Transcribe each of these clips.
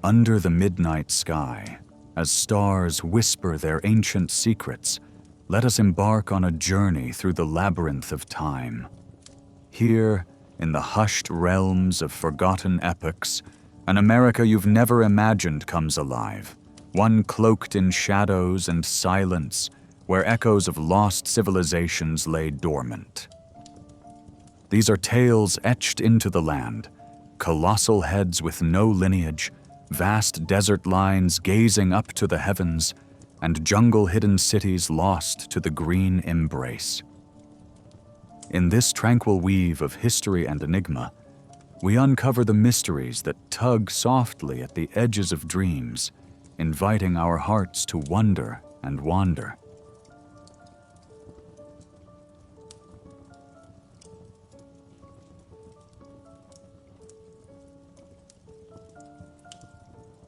Under the midnight sky, as stars whisper their ancient secrets, let us embark on a journey through the labyrinth of time. Here, in the hushed realms of forgotten epochs, an America you've never imagined comes alive, one cloaked in shadows and silence, where echoes of lost civilizations lay dormant. These are tales etched into the land, colossal heads with no lineage, vast desert lines gazing up to the heavens, and jungle-hidden cities lost to the green embrace. In this tranquil weave of history and enigma, we uncover the mysteries that tug softly at the edges of dreams, inviting our hearts to wonder and wander.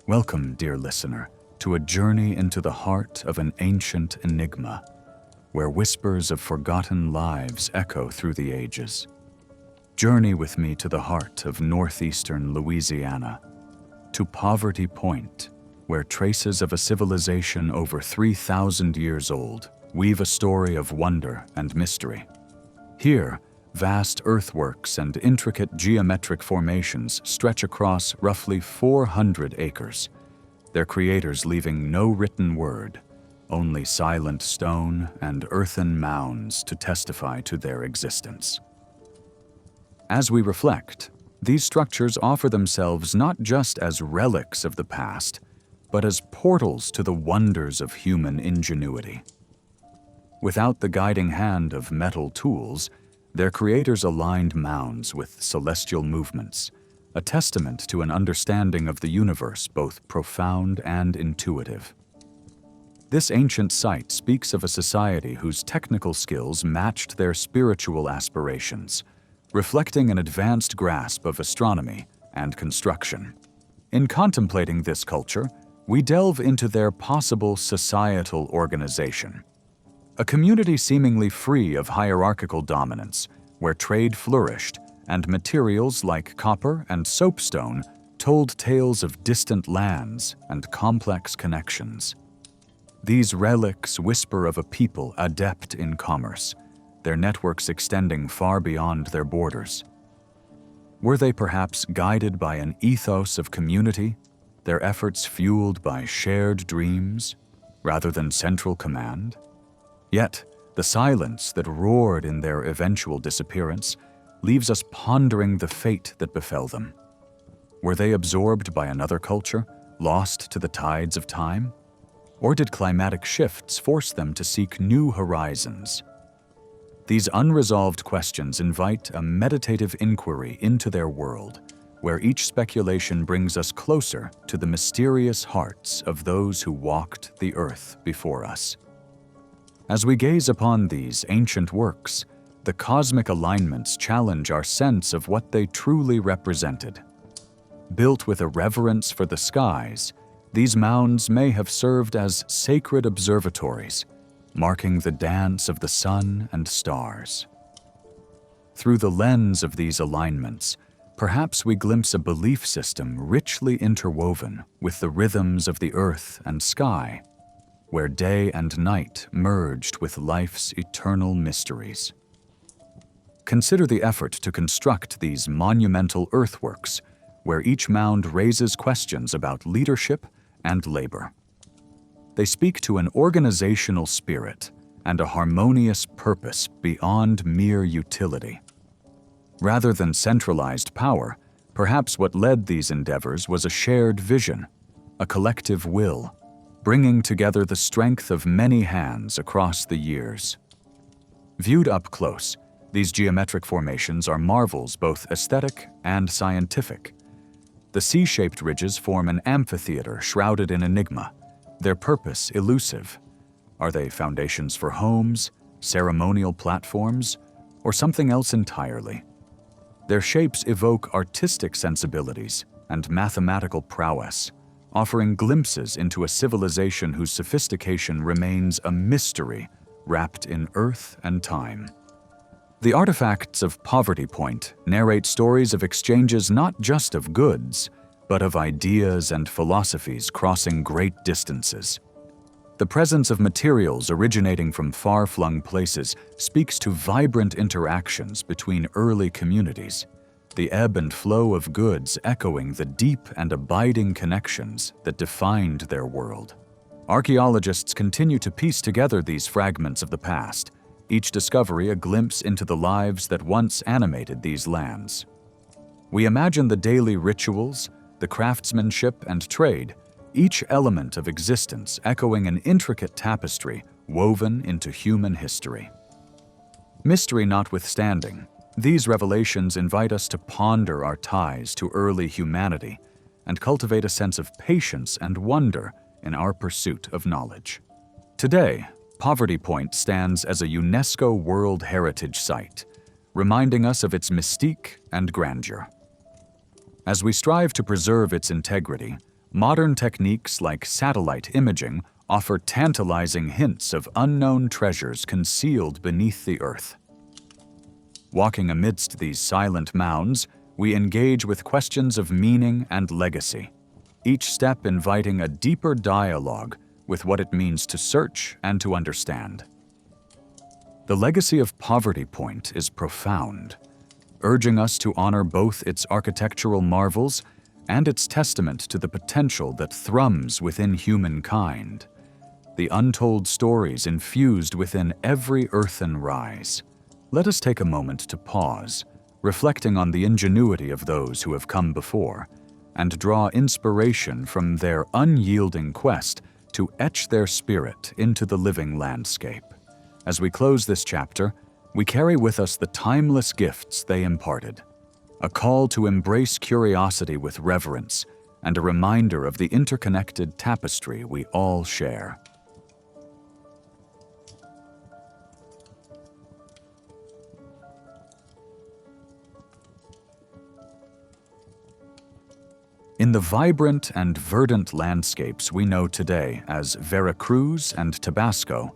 Welcome, dear listener, to a journey into the heart of an ancient enigma, where whispers of forgotten lives echo through the ages. Journey with me to the heart of northeastern Louisiana, to Poverty Point, where traces of a civilization over 3,000 years old weave a story of wonder and mystery. Here, vast earthworks and intricate geometric formations stretch across roughly 400 acres, their creators leaving no written word, only silent stone and earthen mounds to testify to their existence. As we reflect, these structures offer themselves not just as relics of the past, but as portals to the wonders of human ingenuity. Without the guiding hand of metal tools, their creators aligned mounds with celestial movements, a testament to an understanding of the universe both profound and intuitive. This ancient site speaks of a society whose technical skills matched their spiritual aspirations, reflecting an advanced grasp of astronomy and construction. In contemplating this culture, we delve into their possible societal organization. A community seemingly free of hierarchical dominance, where trade flourished and materials like copper and soapstone told tales of distant lands and complex connections. These relics whisper of a people adept in commerce, their networks extending far beyond their borders. Were they perhaps guided by an ethos of community, their efforts fueled by shared dreams rather than central command? Yet, the silence that roared in their eventual disappearance leaves us pondering the fate that befell them. Were they absorbed by another culture, lost to the tides of time? Or did climatic shifts force them to seek new horizons? These unresolved questions invite a meditative inquiry into their world, where each speculation brings us closer to the mysterious hearts of those who walked the earth before us. As we gaze upon these ancient works, the cosmic alignments challenge our sense of what they truly represented. Built with a reverence for the skies, these mounds may have served as sacred observatories, marking the dance of the sun and stars. Through the lens of these alignments, perhaps we glimpse a belief system richly interwoven with the rhythms of the earth and sky, where day and night merged with life's eternal mysteries. Consider the effort to construct these monumental earthworks, where each mound raises questions about leadership and labor. They speak to an organizational spirit and a harmonious purpose beyond mere utility. Rather than centralized power, perhaps what led these endeavors was a shared vision, a collective will, bringing together the strength of many hands across the years. Viewed up close, these geometric formations are marvels both aesthetic and scientific. The C-shaped ridges form an amphitheater shrouded in enigma, their purpose elusive. Are they foundations for homes, ceremonial platforms, or something else entirely? Their shapes evoke artistic sensibilities and mathematical prowess, offering glimpses into a civilization whose sophistication remains a mystery wrapped in earth and time. The artifacts of Poverty Point narrate stories of exchanges not just of goods, but of ideas and philosophies crossing great distances. The presence of materials originating from far-flung places speaks to vibrant interactions between early communities, the ebb and flow of goods echoing the deep and abiding connections that defined their world. Archaeologists continue to piece together these fragments of the past, each discovery a glimpse into the lives that once animated these lands. We imagine the daily rituals, the craftsmanship and trade, each element of existence echoing an intricate tapestry woven into human history. Mystery notwithstanding, these revelations invite us to ponder our ties to early humanity and cultivate a sense of patience and wonder in our pursuit of knowledge. Today, Poverty Point stands as a UNESCO World Heritage Site, reminding us of its mystique and grandeur. As we strive to preserve its integrity, modern techniques like satellite imaging offer tantalizing hints of unknown treasures concealed beneath the earth. Walking amidst these silent mounds, we engage with questions of meaning and legacy, each step inviting a deeper dialogue with what it means to search and to understand. The legacy of Poverty Point is profound, urging us to honor both its architectural marvels and its testament to the potential that thrums within humankind, the untold stories infused within every earthen rise. Let us take a moment to pause, reflecting on the ingenuity of those who have come before, and draw inspiration from their unyielding quest to etch their spirit into the living landscape. As we close this chapter, we carry with us the timeless gifts they imparted, a call to embrace curiosity with reverence, and a reminder of the interconnected tapestry we all share. In the vibrant and verdant landscapes we know today as Veracruz and Tabasco,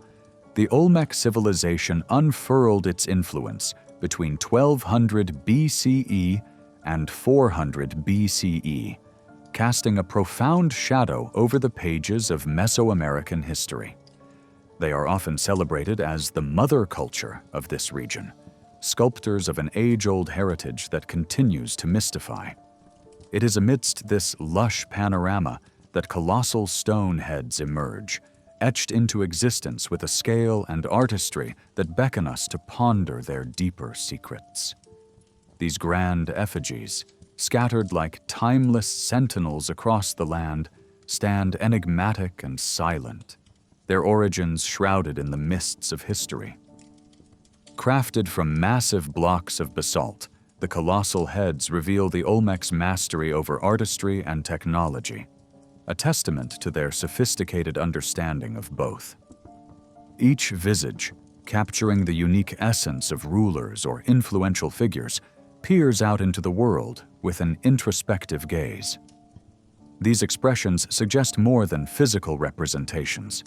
the Olmec civilization unfurled its influence between 1200 BCE and 400 BCE, casting a profound shadow over the pages of Mesoamerican history. They are often celebrated as the mother culture of this region, sculptors of an age-old heritage that continues to mystify. It is amidst this lush panorama that colossal stone heads emerge, etched into existence with a scale and artistry that beckon us to ponder their deeper secrets. These grand effigies, scattered like timeless sentinels across the land, stand enigmatic and silent, their origins shrouded in the mists of history. Crafted from massive blocks of basalt, the colossal heads reveal the Olmec's mastery over artistry and technology, a testament to their sophisticated understanding of both. Each visage, capturing the unique essence of rulers or influential figures, peers out into the world with an introspective gaze. These expressions suggest more than physical representations.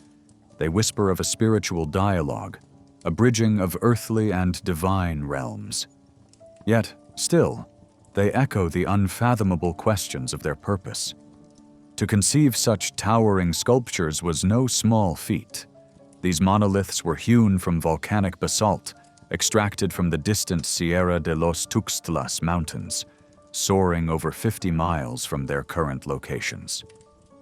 They whisper of a spiritual dialogue, a bridging of earthly and divine realms. Yet, still, they echo the unfathomable questions of their purpose. To conceive such towering sculptures was no small feat. These monoliths were hewn from volcanic basalt, extracted from the distant Sierra de los Tuxtlas mountains, soaring over 50 miles from their current locations.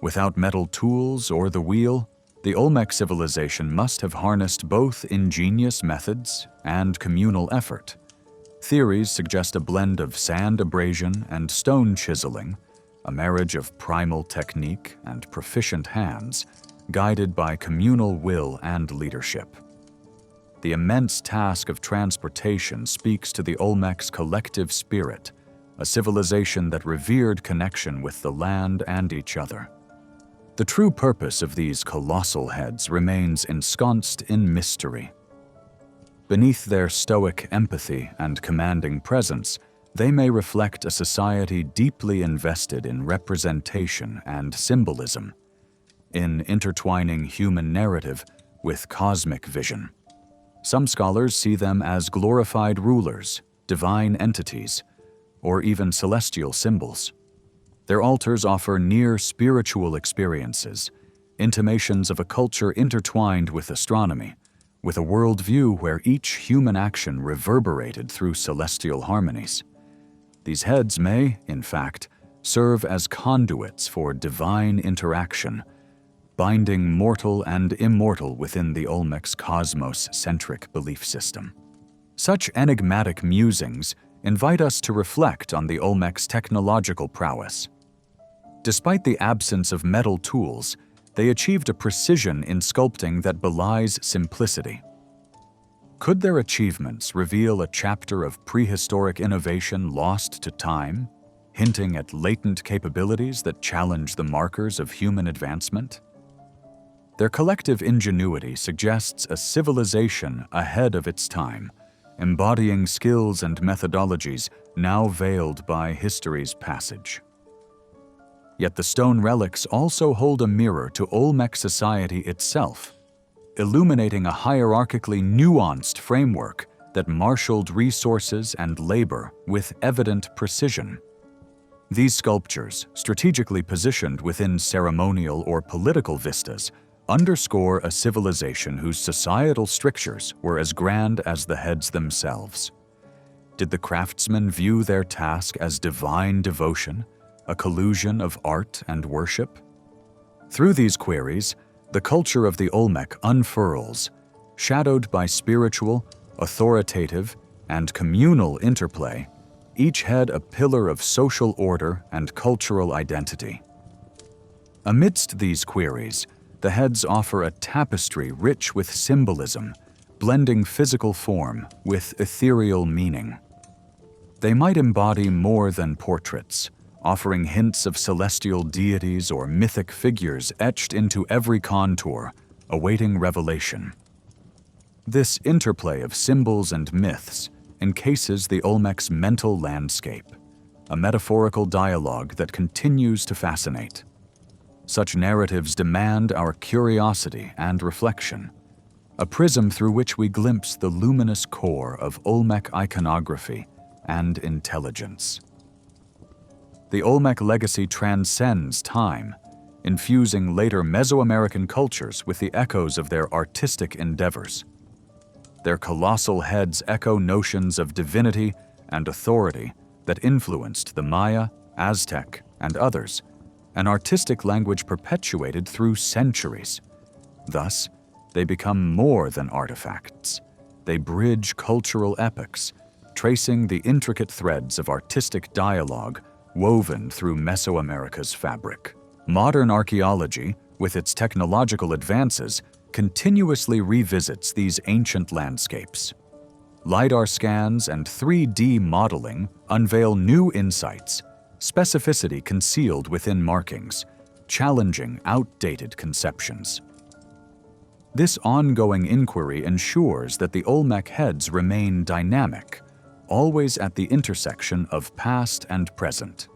Without metal tools or the wheel, the Olmec civilization must have harnessed both ingenious methods and communal effort. Theories suggest a blend of sand abrasion and stone chiseling, a marriage of primal technique and proficient hands, guided by communal will and leadership. The immense task of transportation speaks to the Olmec's collective spirit, a civilization that revered connection with the land and each other. The true purpose of these colossal heads remains ensconced in mystery. Beneath their stoic empathy and commanding presence, they may reflect a society deeply invested in representation and symbolism, in intertwining human narrative with cosmic vision. Some scholars see them as glorified rulers, divine entities, or even celestial symbols. Their altars offer near spiritual experiences, intimations of a culture intertwined with astronomy, with a worldview where each human action reverberated through celestial harmonies. These heads may, in fact, serve as conduits for divine interaction, binding mortal and immortal within the Olmec's cosmos-centric belief system. Such enigmatic musings invite us to reflect on the Olmec's technological prowess. Despite the absence of metal tools, they achieved a precision in sculpting that belies simplicity. Could their achievements reveal a chapter of prehistoric innovation lost to time, hinting at latent capabilities that challenge the markers of human advancement? Their collective ingenuity suggests a civilization ahead of its time, embodying skills and methodologies now veiled by history's passage. Yet the stone relics also hold a mirror to Olmec society itself, illuminating a hierarchically nuanced framework that marshaled resources and labor with evident precision. These sculptures, strategically positioned within ceremonial or political vistas, underscore a civilization whose societal strictures were as grand as the heads themselves. Did the craftsmen view their task as divine devotion, a collusion of art and worship? Through these queries, the culture of the Olmec unfurls, shadowed by spiritual, authoritative, and communal interplay, each head a pillar of social order and cultural identity. Amidst these queries, the heads offer a tapestry rich with symbolism, blending physical form with ethereal meaning. They might embody more than portraits, offering hints of celestial deities or mythic figures etched into every contour, awaiting revelation. This interplay of symbols and myths encases the Olmec's mental landscape, a metaphorical dialogue that continues to fascinate. Such narratives demand our curiosity and reflection, a prism through which we glimpse the luminous core of Olmec iconography and intelligence. The Olmec legacy transcends time, infusing later Mesoamerican cultures with the echoes of their artistic endeavors. Their colossal heads echo notions of divinity and authority that influenced the Maya, Aztec, and others, an artistic language perpetuated through centuries. Thus, they become more than artifacts. They bridge cultural epochs, tracing the intricate threads of artistic dialogue woven through Mesoamerica's fabric. Modern archaeology, with its technological advances, continuously revisits these ancient landscapes. LiDAR scans and 3D modeling unveil new insights, specificity concealed within markings, challenging outdated conceptions. This ongoing inquiry ensures that the Olmec heads remain dynamic, always at the intersection of past and present.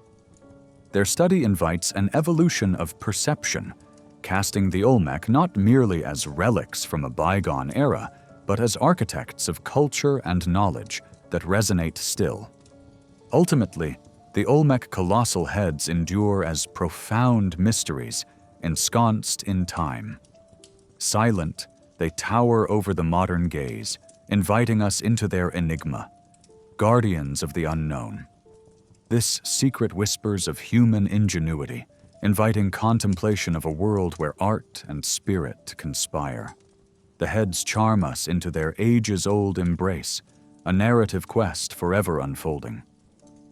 Their study invites an evolution of perception, casting the Olmec not merely as relics from a bygone era, but as architects of culture and knowledge that resonate still. Ultimately, the Olmec colossal heads endure as profound mysteries ensconced in time. Silent, they tower over the modern gaze, inviting us into their enigma, guardians of the unknown. This secret whispers of human ingenuity, inviting contemplation of a world where art and spirit conspire. The heads charm us into their ages-old embrace, a narrative quest forever unfolding.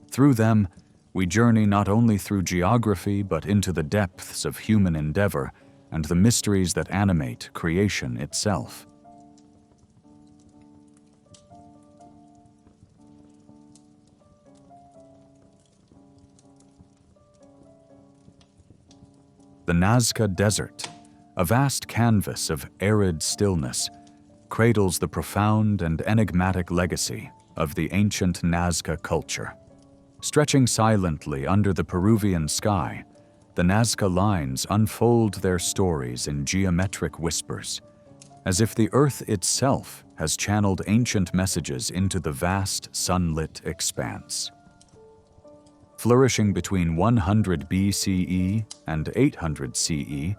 Through them, we journey not only through geography but into the depths of human endeavor and the mysteries that animate creation itself. The Nazca Desert, a vast canvas of arid stillness, cradles the profound and enigmatic legacy of the ancient Nazca culture. Stretching silently under the Peruvian sky, the Nazca lines unfold their stories in geometric whispers, as if the earth itself has channeled ancient messages into the vast sunlit expanse. Flourishing between 100 BCE and 800 CE,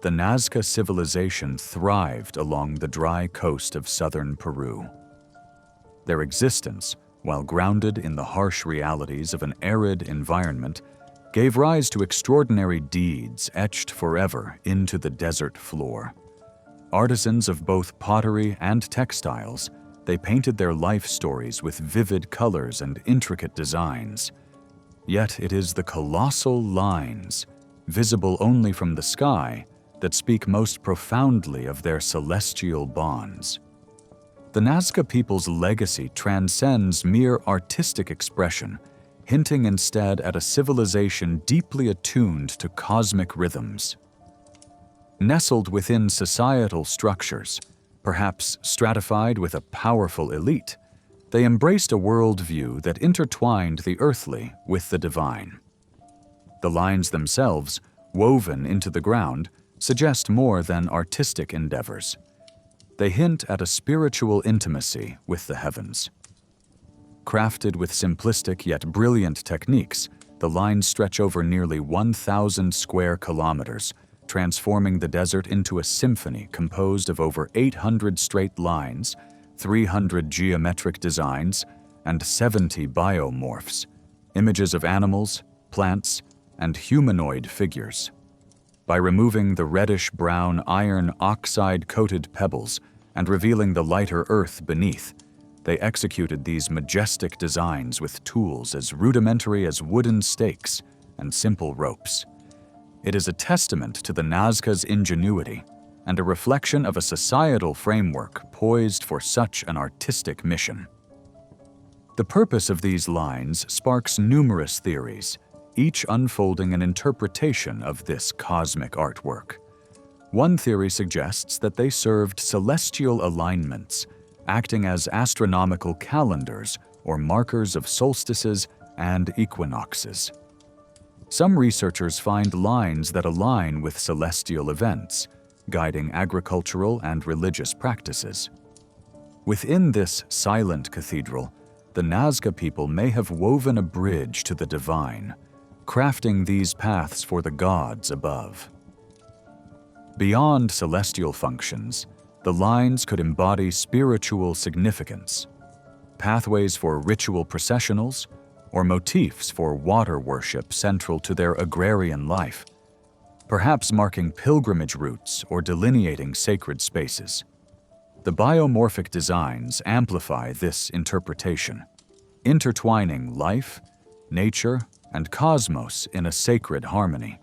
the Nazca civilization thrived along the dry coast of southern Peru. Their existence, while grounded in the harsh realities of an arid environment, gave rise to extraordinary deeds etched forever into the desert floor. Artisans of both pottery and textiles, they painted their life stories with vivid colors and intricate designs. Yet it is the colossal lines, visible only from the sky, that speak most profoundly of their celestial bonds. The Nazca people's legacy transcends mere artistic expression, hinting instead at a civilization deeply attuned to cosmic rhythms. Nestled within societal structures, perhaps stratified with a powerful elite, they embraced a worldview that intertwined the earthly with the divine. The lines themselves, woven into the ground, suggest more than artistic endeavors. They hint at a spiritual intimacy with the heavens. Crafted with simplistic yet brilliant techniques, the lines stretch over nearly 1,000 square kilometers, transforming the desert into a symphony composed of over 800 straight lines, 300 geometric designs, and 70 biomorphs, images of animals, plants, and humanoid figures. By removing the reddish-brown iron oxide-coated pebbles and revealing the lighter earth beneath, they executed these majestic designs with tools as rudimentary as wooden stakes and simple ropes. It is a testament to the Nazca's ingenuity and a reflection of a societal framework poised for such an artistic mission. The purpose of these lines sparks numerous theories, each unfolding an interpretation of this cosmic artwork. One theory suggests that they served celestial alignments, acting as astronomical calendars or markers of solstices and equinoxes. Some researchers find lines that align with celestial events, guiding agricultural and religious practices. Within this silent cathedral, the Nazca people may have woven a bridge to the divine, crafting these paths for the gods above. Beyond celestial functions, the lines could embody spiritual significance, pathways for ritual processionals, or motifs for water worship central to their agrarian life, perhaps marking pilgrimage routes or delineating sacred spaces. The biomorphic designs amplify this interpretation, intertwining life, nature, and cosmos in a sacred harmony.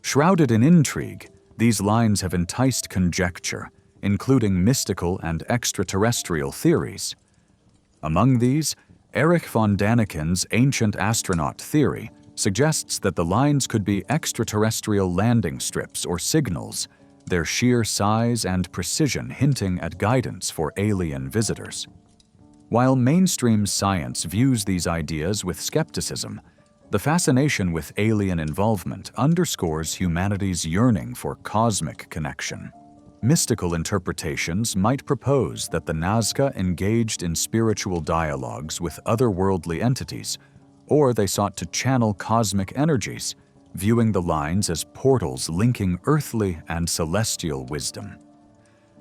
Shrouded in intrigue, these lines have enticed conjecture, including mystical and extraterrestrial theories. Among these, Erich von Daniken's ancient astronaut theory suggests that the lines could be extraterrestrial landing strips or signals, their sheer size and precision hinting at guidance for alien visitors. While mainstream science views these ideas with skepticism, the fascination with alien involvement underscores humanity's yearning for cosmic connection. Mystical interpretations might propose that the Nazca engaged in spiritual dialogues with otherworldly entities, or they sought to channel cosmic energies, viewing the lines as portals linking earthly and celestial wisdom.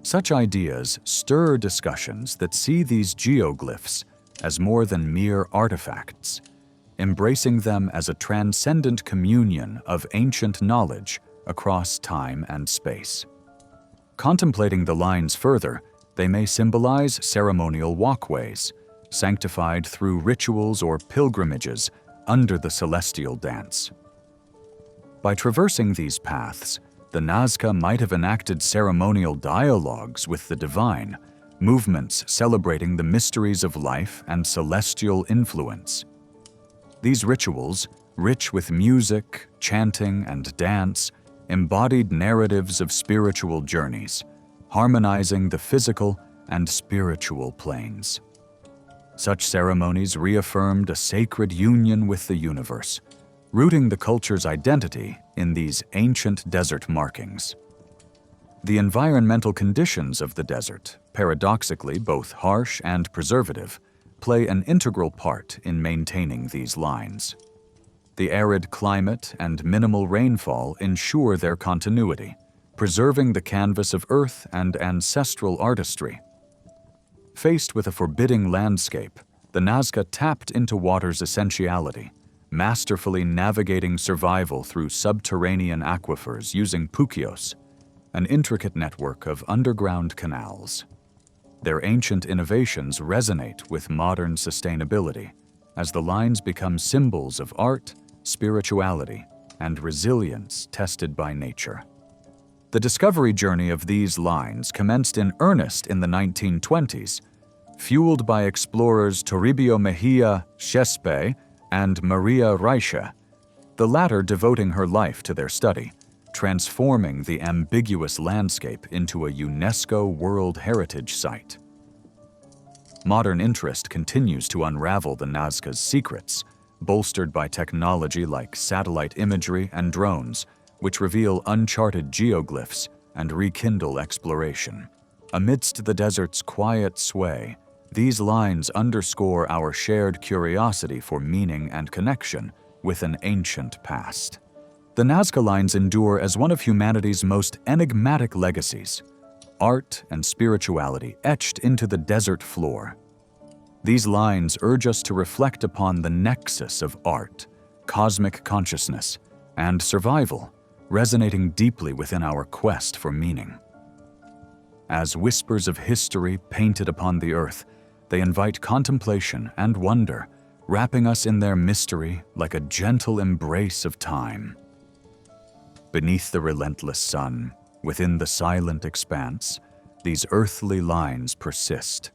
Such ideas stir discussions that see these geoglyphs as more than mere artifacts, embracing them as a transcendent communion of ancient knowledge across time and space. Contemplating the lines further, they may symbolize ceremonial walkways, sanctified through rituals or pilgrimages under the celestial dance. By traversing these paths, the Nazca might have enacted ceremonial dialogues with the divine, movements celebrating the mysteries of life and celestial influence. These rituals, rich with music, chanting, and dance, embodied narratives of spiritual journeys, harmonizing the physical and spiritual planes. Such ceremonies reaffirmed a sacred union with the universe, rooting the culture's identity in these ancient desert markings. The environmental conditions of the desert, paradoxically both harsh and preservative, play an integral part in maintaining these lines. The arid climate and minimal rainfall ensure their continuity, preserving the canvas of earth and ancestral artistry. Faced with a forbidding landscape, the Nazca tapped into water's essentiality, masterfully navigating survival through subterranean aquifers using pukios, an intricate network of underground canals. Their ancient innovations resonate with modern sustainability as the lines become symbols of art, spirituality, and resilience tested by nature. The discovery journey of these lines commenced in earnest in the 1920s, fueled by explorers Toribio Mejia Chespe and Maria Reiche, the latter devoting her life to their study, transforming the ambiguous landscape into a UNESCO World Heritage Site. Modern interest continues to unravel the Nazca's secrets, bolstered by technology like satellite imagery and drones, which reveal uncharted geoglyphs and rekindle exploration. Amidst the desert's quiet sway, these lines underscore our shared curiosity for meaning and connection with an ancient past. The Nazca lines endure as one of humanity's most enigmatic legacies, art and spirituality etched into the desert floor. These lines urge us to reflect upon the nexus of art, cosmic consciousness, and survival, resonating deeply within our quest for meaning. As whispers of history painted upon the earth, they invite contemplation and wonder, wrapping us in their mystery like a gentle embrace of time. Beneath the relentless sun, within the silent expanse, these earthly lines persist,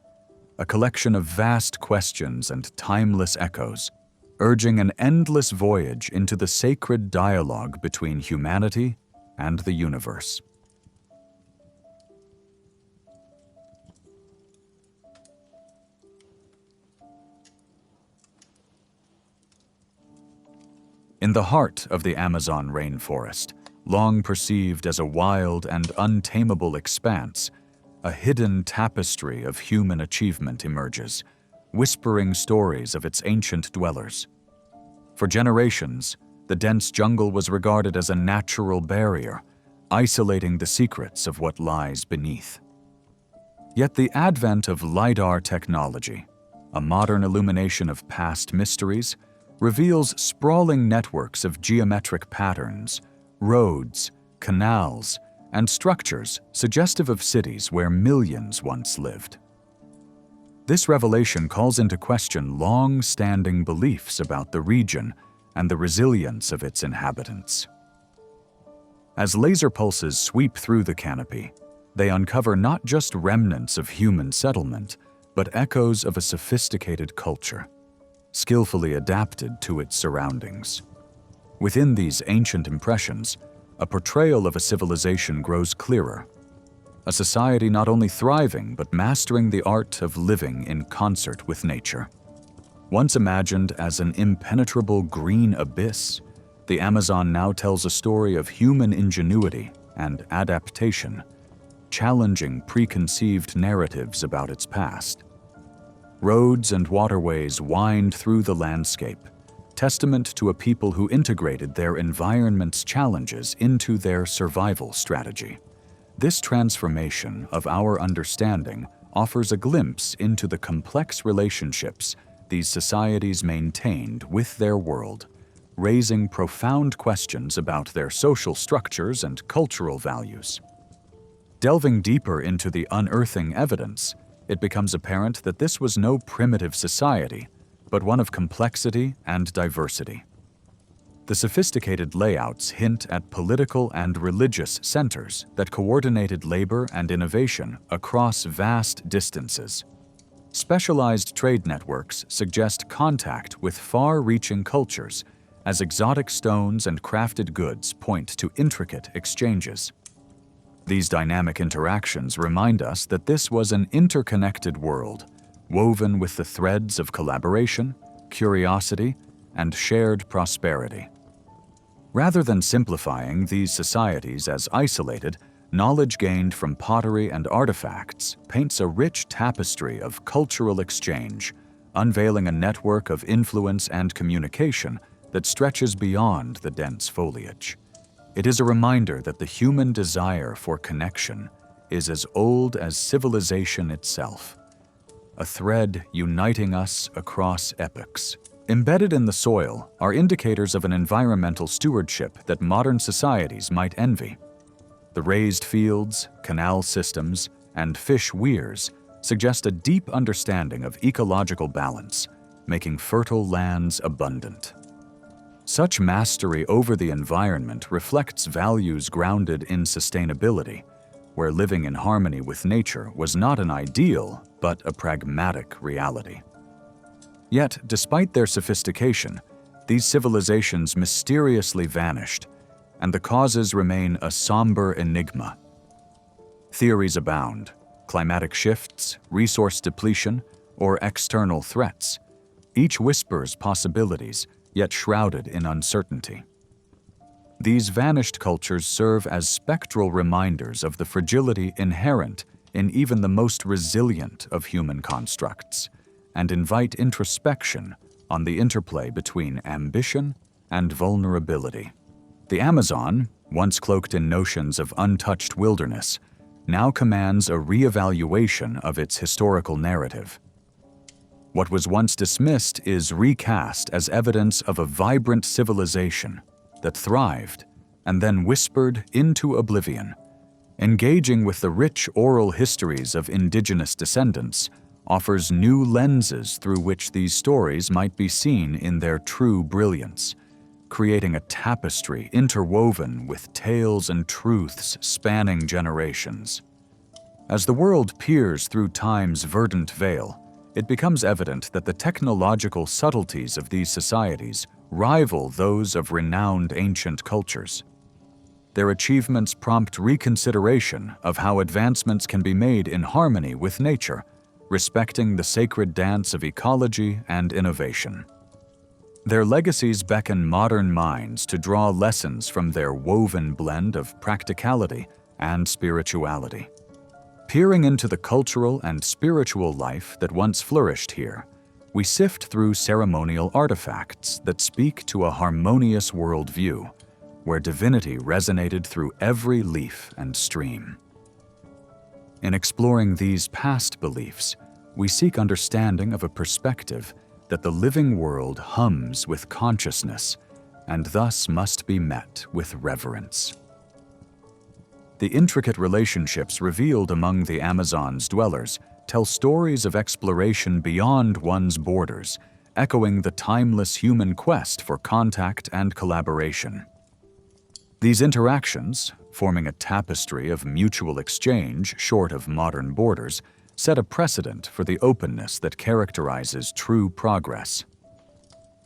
a collection of vast questions and timeless echoes, urging an endless voyage into the sacred dialogue between humanity and the universe. In the heart of the Amazon rainforest, long perceived as a wild and untamable expanse, a hidden tapestry of human achievement emerges, whispering stories of its ancient dwellers. For generations, the dense jungle was regarded as a natural barrier, isolating the secrets of what lies beneath. Yet the advent of LiDAR technology, a modern illumination of past mysteries, reveals sprawling networks of geometric patterns, roads, canals, and structures suggestive of cities where millions once lived. This revelation calls into question long-standing beliefs about the region and the resilience of its inhabitants. As laser pulses sweep through the canopy, they uncover not just remnants of human settlement, but echoes of a sophisticated culture, skillfully adapted to its surroundings. Within these ancient impressions, a portrayal of a civilization grows clearer, a society not only thriving but mastering the art of living in concert with nature. Once imagined as an impenetrable green abyss, the Amazon now tells a story of human ingenuity and adaptation, challenging preconceived narratives about its past. Roads and waterways wind through the landscape, testament to a people who integrated their environment's challenges into their survival strategy. This transformation of our understanding offers a glimpse into the complex relationships these societies maintained with their world, raising profound questions about their social structures and cultural values. Delving deeper into the unearthing evidence, it becomes apparent that this was no primitive society, but one of complexity and diversity. The sophisticated layouts hint at political and religious centers that coordinated labor and innovation across vast distances. Specialized trade networks suggest contact with far-reaching cultures, as exotic stones and crafted goods point to intricate exchanges. These dynamic interactions remind us that this was an interconnected world, woven with the threads of collaboration, curiosity, and shared prosperity. Rather than simplifying these societies as isolated, knowledge gained from pottery and artifacts paints a rich tapestry of cultural exchange, unveiling a network of influence and communication that stretches beyond the dense foliage. It is a reminder that the human desire for connection is as old as civilization itself, a thread uniting us across epochs. Embedded in the soil are indicators of an environmental stewardship that modern societies might envy. The raised fields, canal systems, and fish weirs suggest a deep understanding of ecological balance, making fertile lands abundant. Such mastery over the environment reflects values grounded in sustainability, where living in harmony with nature was not an ideal, but a pragmatic reality. Yet, despite their sophistication, these civilizations mysteriously vanished, and the causes remain a somber enigma. Theories abound: climatic shifts, resource depletion, or external threats. Each whispers possibilities, yet shrouded in uncertainty. These vanished cultures serve as spectral reminders of the fragility inherent in even the most resilient of human constructs, and invite introspection on the interplay between ambition and vulnerability. The Amazon, once cloaked in notions of untouched wilderness, now commands a re-evaluation of its historical narrative. What was once dismissed is recast as evidence of a vibrant civilization that thrived and then whispered into oblivion. Engaging with the rich oral histories of indigenous descendants offers new lenses through which these stories might be seen in their true brilliance, creating a tapestry interwoven with tales and truths spanning generations. As the world peers through time's verdant veil, it becomes evident that the technological subtleties of these societies rival those of renowned ancient cultures. Their achievements prompt reconsideration of how advancements can be made in harmony with nature, respecting the sacred dance of ecology and innovation. Their legacies beckon modern minds to draw lessons from their woven blend of practicality and spirituality. Peering into the cultural and spiritual life that once flourished here, we sift through ceremonial artifacts that speak to a harmonious worldview, where divinity resonated through every leaf and stream. In exploring these past beliefs, we seek understanding of a perspective that the living world hums with consciousness and thus must be met with reverence. The intricate relationships revealed among the Amazon's dwellers tell stories of exploration beyond one's borders, echoing the timeless human quest for contact and collaboration. These interactions, forming a tapestry of mutual exchange short of modern borders, set a precedent for the openness that characterizes true progress.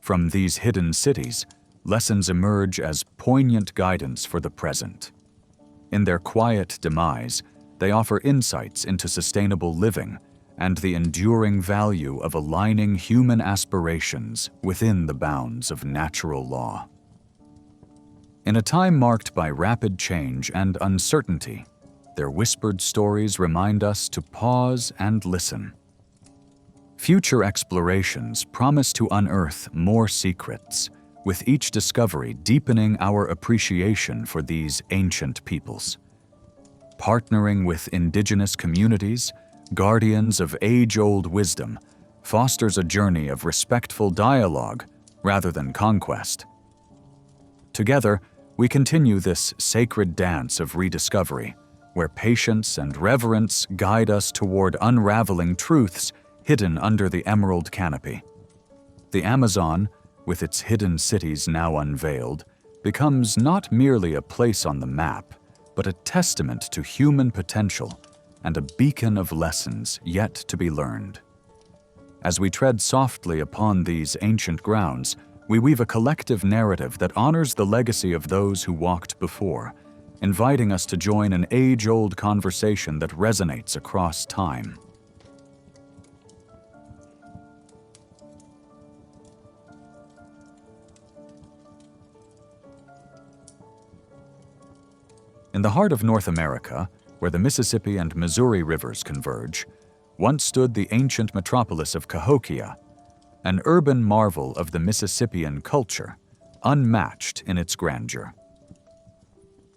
From these hidden cities, lessons emerge as poignant guidance for the present. In their quiet demise, they offer insights into sustainable living and the enduring value of aligning human aspirations within the bounds of natural law. In a time marked by rapid change and uncertainty, their whispered stories remind us to pause and listen. Future explorations promise to unearth more secrets, with each discovery deepening our appreciation for these ancient peoples. Partnering with indigenous communities, guardians of age-old wisdom, fosters a journey of respectful dialogue rather than conquest. Together, we continue this sacred dance of rediscovery, where patience and reverence guide us toward unraveling truths hidden under the emerald canopy. The Amazon, with its hidden cities now unveiled, becomes not merely a place on the map, but a testament to human potential and a beacon of lessons yet to be learned. As we tread softly upon these ancient grounds, we weave a collective narrative that honors the legacy of those who walked before, inviting us to join an age-old conversation that resonates across time. In the heart of North America, where the Mississippi and Missouri rivers converge, once stood the ancient metropolis of Cahokia, an urban marvel of the Mississippian culture, unmatched in its grandeur.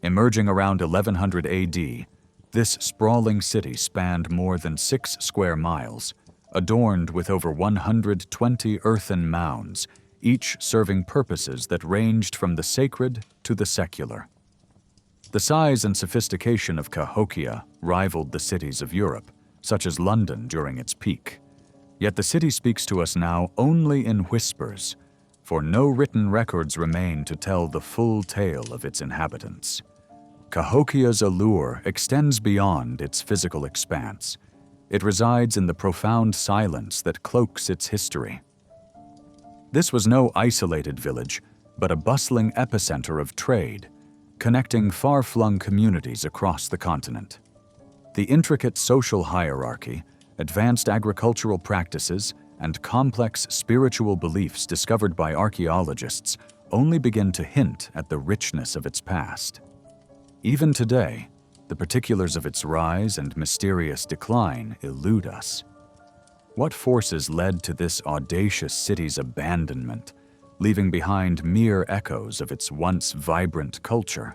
Emerging around 1100 AD, this sprawling city spanned more than 6 square miles, adorned with over 120 earthen mounds, each serving purposes that ranged from the sacred to the secular. The size and sophistication of Cahokia rivaled the cities of Europe, such as London during its peak. Yet the city speaks to us now only in whispers, for no written records remain to tell the full tale of its inhabitants. Cahokia's allure extends beyond its physical expanse. It resides in the profound silence that cloaks its history. This was no isolated village, but a bustling epicenter of trade, connecting far-flung communities across the continent. The intricate social hierarchy, advanced agricultural practices, and complex spiritual beliefs discovered by archaeologists only begin to hint at the richness of its past. Even today, the particulars of its rise and mysterious decline elude us. What forces led to this audacious city's abandonment, leaving behind mere echoes of its once vibrant culture?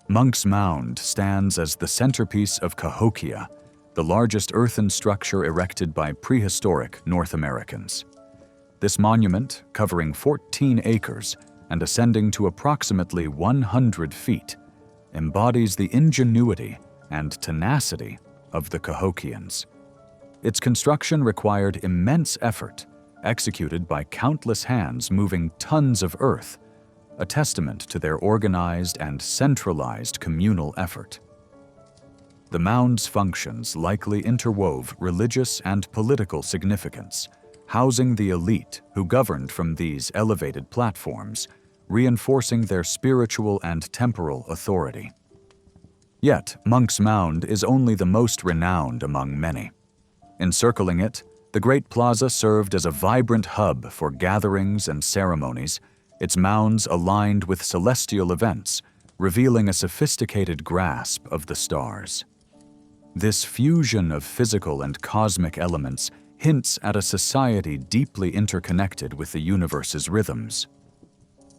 Monk's Mound stands as the centerpiece of Cahokia, the largest earthen structure erected by prehistoric North Americans. This monument, covering 14 acres and ascending to approximately 100 feet, embodies the ingenuity and tenacity of the Cahokians. Its construction required immense effort, executed by countless hands moving tons of earth, a testament to their organized and centralized communal effort. The mound's functions likely interwove religious and political significance, housing the elite who governed from these elevated platforms, reinforcing their spiritual and temporal authority. Yet, Monk's Mound is only the most renowned among many. Encircling it, the Great Plaza served as a vibrant hub for gatherings and ceremonies, its mounds aligned with celestial events, revealing a sophisticated grasp of the stars. This fusion of physical and cosmic elements hints at a society deeply interconnected with the universe's rhythms.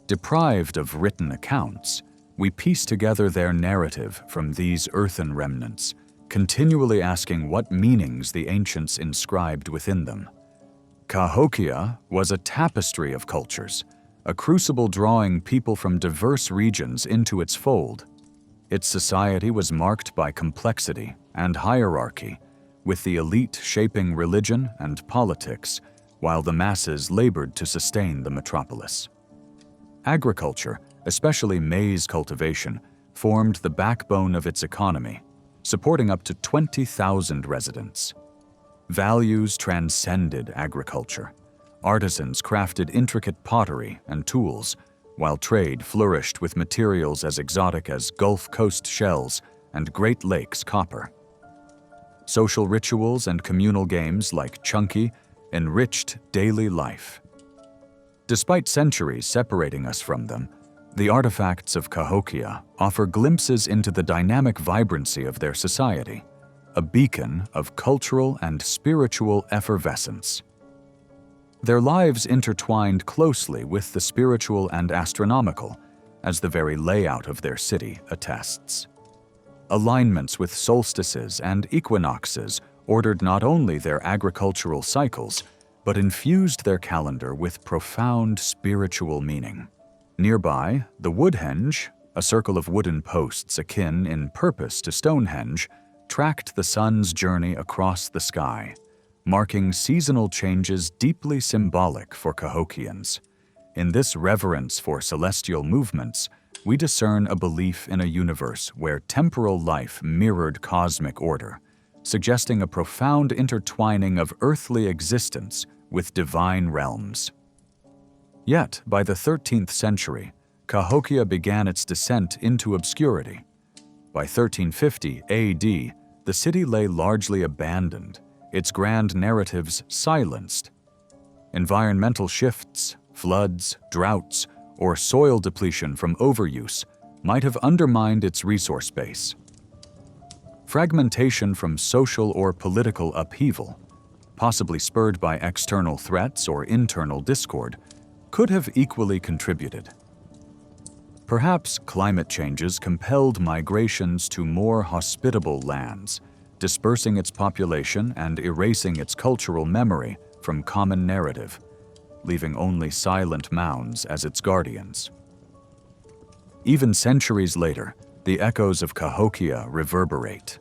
Deprived of written accounts, we piece together their narrative from these earthen remnants, continually asking what meanings the ancients inscribed within them. Cahokia was a tapestry of cultures, a crucible drawing people from diverse regions into its fold. Its society was marked by complexity and hierarchy, with the elite shaping religion and politics, while the masses labored to sustain the metropolis. Agriculture, especially maize cultivation, formed the backbone of its economy, supporting up to 20,000 residents. Values transcended agriculture. Artisans crafted intricate pottery and tools, while trade flourished with materials as exotic as Gulf Coast shells and Great Lakes copper. Social rituals and communal games like Chunky enriched daily life. Despite centuries separating us from them, the artifacts of Cahokia offer glimpses into the dynamic vibrancy of their society, a beacon of cultural and spiritual effervescence. Their lives intertwined closely with the spiritual and astronomical, as the very layout of their city attests. Alignments with solstices and equinoxes ordered not only their agricultural cycles, but infused their calendar with profound spiritual meaning. Nearby, the Woodhenge, a circle of wooden posts akin in purpose to Stonehenge, tracked the sun's journey across the sky, marking seasonal changes deeply symbolic for Cahokians. In this reverence for celestial movements, we discern a belief in a universe where temporal life mirrored cosmic order, suggesting a profound intertwining of earthly existence with divine realms. Yet, by the 13th century, Cahokia began its descent into obscurity. By 1350 AD, the city lay largely abandoned, its grand narratives silenced. Environmental shifts, floods, droughts, or soil depletion from overuse might have undermined its resource base. Fragmentation from social or political upheaval, possibly spurred by external threats or internal discord, could have equally contributed. Perhaps climate changes compelled migrations to more hospitable lands, dispersing its population and erasing its cultural memory from common narrative, leaving only silent mounds as its guardians. Even centuries later, the echoes of Cahokia reverberate.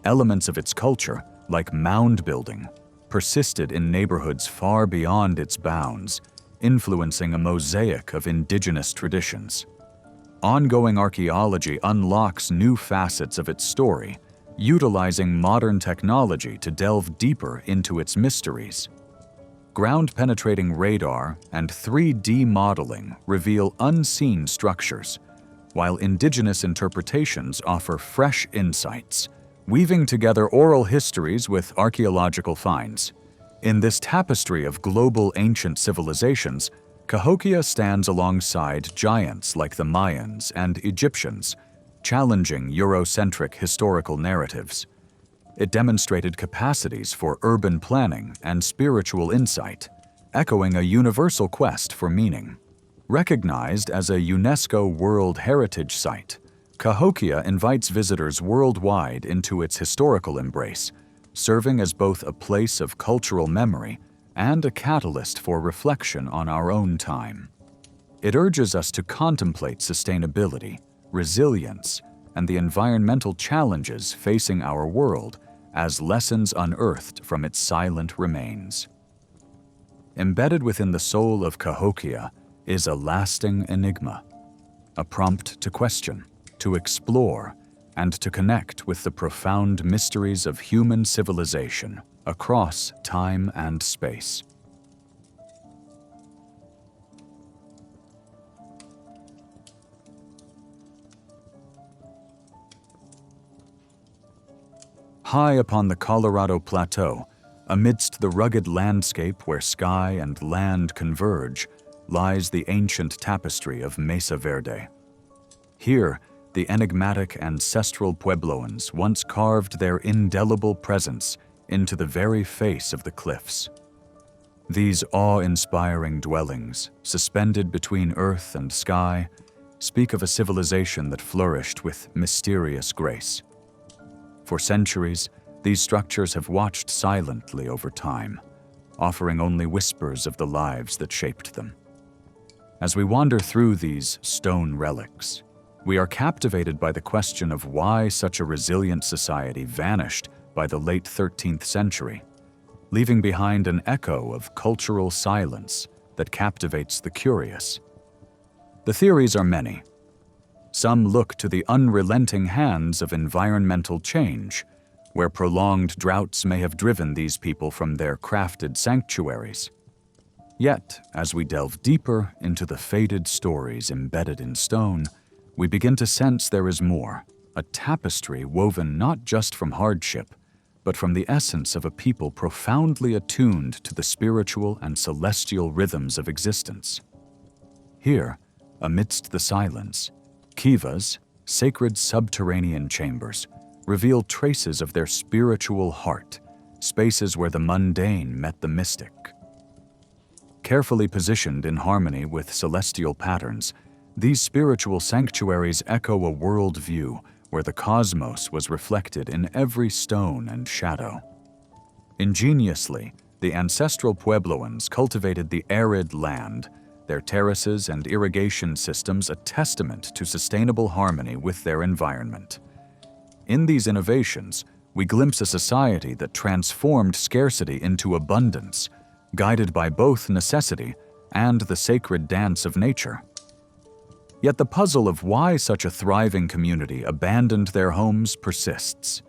Elements of its culture, like mound building, persisted in neighborhoods far beyond its bounds, influencing a mosaic of indigenous traditions. Ongoing archaeology unlocks new facets of its story, utilizing modern technology to delve deeper into its mysteries. Ground-penetrating radar and 3D modeling reveal unseen structures, while indigenous interpretations offer fresh insights, weaving together oral histories with archaeological finds. In this tapestry of global ancient civilizations, Cahokia stands alongside giants like the Mayans and Egyptians, challenging Eurocentric historical narratives. It demonstrated capacities for urban planning and spiritual insight, echoing a universal quest for meaning. Recognized as a UNESCO World Heritage Site, Cahokia invites visitors worldwide into its historical embrace, serving as both a place of cultural memory and a catalyst for reflection on our own time. It urges us to contemplate sustainability, resilience, and the environmental challenges facing our world as lessons unearthed from its silent remains. Embedded within the soul of Cahokia is a lasting enigma, a prompt to question, to explore, and to connect with the profound mysteries of human civilization across time and space. High upon the Colorado Plateau, amidst the rugged landscape where sky and land converge, lies the ancient tapestry of Mesa Verde. Here, the enigmatic ancestral Puebloans once carved their indelible presence into the very face of the cliffs. These awe-inspiring dwellings, suspended between earth and sky, speak of a civilization that flourished with mysterious grace. For centuries, these structures have watched silently over time, offering only whispers of the lives that shaped them. As we wander through these stone relics, we are captivated by the question of why such a resilient society vanished by the late 13th century, leaving behind an echo of cultural silence that captivates the curious. The theories are many. Some look to the unrelenting hands of environmental change, where prolonged droughts may have driven these people from their crafted sanctuaries. Yet, as we delve deeper into the faded stories embedded in stone, we begin to sense there is more, a tapestry woven not just from hardship, but from the essence of a people profoundly attuned to the spiritual and celestial rhythms of existence. Here, amidst the silence, kivas, sacred subterranean chambers, reveal traces of their spiritual heart, spaces where the mundane met the mystic. Carefully positioned in harmony with celestial patterns, these spiritual sanctuaries echo a worldview where the cosmos was reflected in every stone and shadow. Ingeniously, the ancestral Puebloans cultivated the arid land, their terraces and irrigation systems a testament to sustainable harmony with their environment. In these innovations, we glimpse a society that transformed scarcity into abundance, guided by both necessity and the sacred dance of nature. Yet the puzzle of why such a thriving community abandoned their homes persists,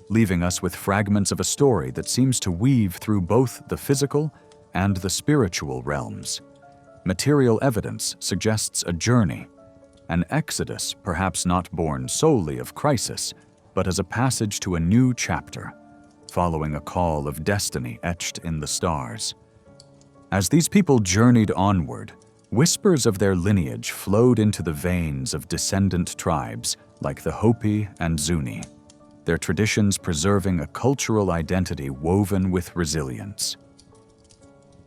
leaving us with fragments of a story that seems to weave through both the physical and the spiritual realms. Material evidence suggests a journey, an exodus perhaps not born solely of crisis, but as a passage to a new chapter, following a call of destiny etched in the stars. As these people journeyed onward, whispers of their lineage flowed into the veins of descendant tribes like the Hopi and Zuni. their traditions preserving a cultural identity woven with resilience.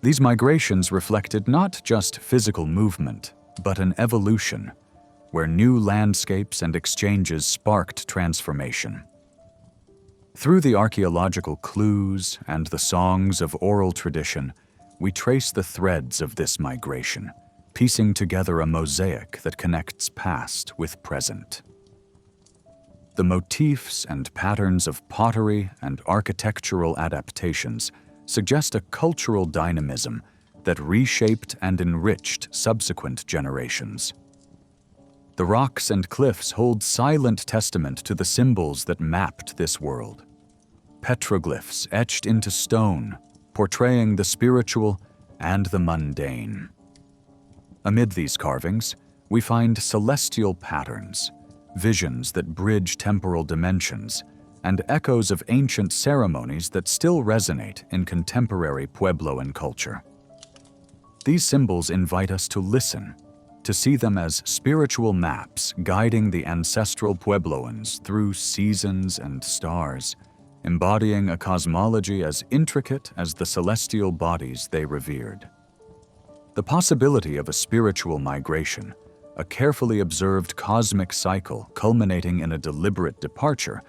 These migrations reflected not just physical movement, but an evolution, where new landscapes and exchanges sparked transformation. Through the archaeological clues and the songs of oral tradition, we trace the threads of this migration, piecing together a mosaic that connects past with present. The motifs and patterns of pottery and architectural adaptations suggest a cultural dynamism that reshaped and enriched subsequent generations. The rocks and cliffs hold silent testament to the symbols that mapped this world. Petroglyphs etched into stone, portraying the spiritual and the mundane. Amid these carvings, we find celestial patterns, visions that bridge temporal dimensions, and echoes of ancient ceremonies that still resonate in contemporary Puebloan culture. These symbols invite us to listen, to see them as spiritual maps guiding the ancestral Puebloans through seasons and stars, embodying a cosmology as intricate as the celestial bodies they revered. The possibility of a spiritual migration, a carefully observed cosmic cycle culminating in a deliberate departure,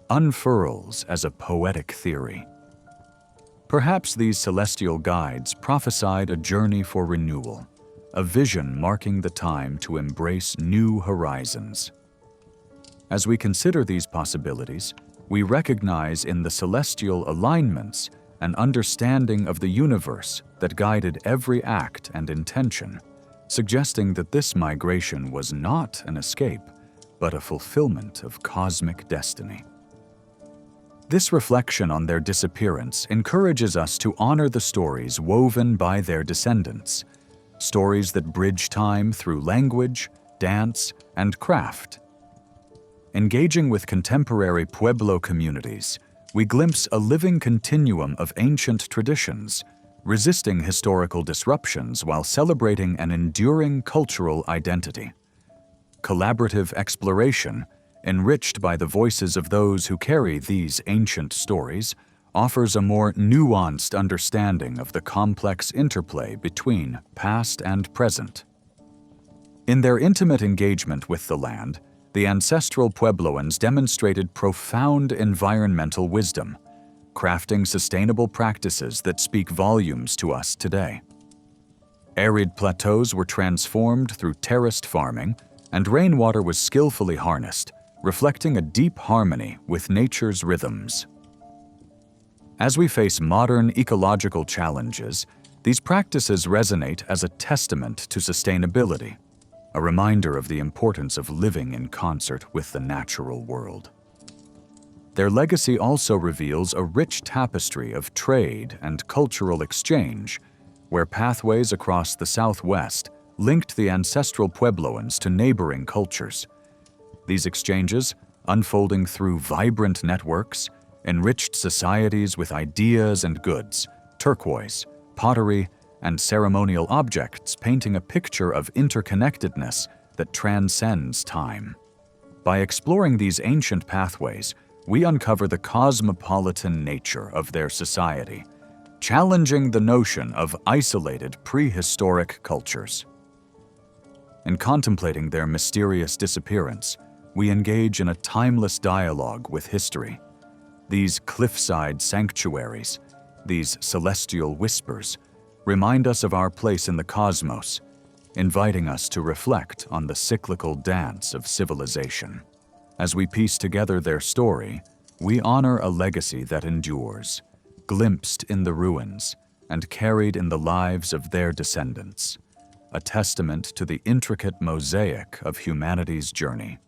unfurls as a poetic theory. Perhaps these celestial guides prophesied a journey for renewal, a vision marking the time to embrace new horizons. As we consider these possibilities, we recognize in the celestial alignments an understanding of the universe that guided every act and intention, suggesting that this migration was not an escape, but a fulfillment of cosmic destiny. This reflection on their disappearance encourages us to honor the stories woven by their descendants, stories that bridge time through language, dance, and craft. Engaging with contemporary Pueblo communities, we glimpse a living continuum of ancient traditions, resisting historical disruptions while celebrating an enduring cultural identity. Collaborative exploration, enriched by the voices of those who carry these ancient stories, offers a more nuanced understanding of the complex interplay between past and present. In their intimate engagement with the land, the ancestral Puebloans demonstrated profound environmental wisdom, crafting sustainable practices that speak volumes to us today. Arid plateaus were transformed through terraced farming, and rainwater was skillfully harnessed, reflecting a deep harmony with nature's rhythms. As we face modern ecological challenges, these practices resonate as a testament to sustainability, a reminder of the importance of living in concert with the natural world. Their legacy also reveals a rich tapestry of trade and cultural exchange, where pathways across the Southwest linked the ancestral Puebloans to neighboring cultures. These exchanges, unfolding through vibrant networks, enriched societies with ideas and goods, turquoise, pottery, and ceremonial objects, painting a picture of interconnectedness that transcends time. By exploring these ancient pathways, we uncover the cosmopolitan nature of their society, challenging the notion of isolated prehistoric cultures. In contemplating their mysterious disappearance, we engage in a timeless dialogue with history. These cliffside sanctuaries, these celestial whispers, remind us of our place in the cosmos, inviting us to reflect on the cyclical dance of civilization. As we piece together their story, we honor a legacy that endures, glimpsed in the ruins and carried in the lives of their descendants, a testament to the intricate mosaic of humanity's journey.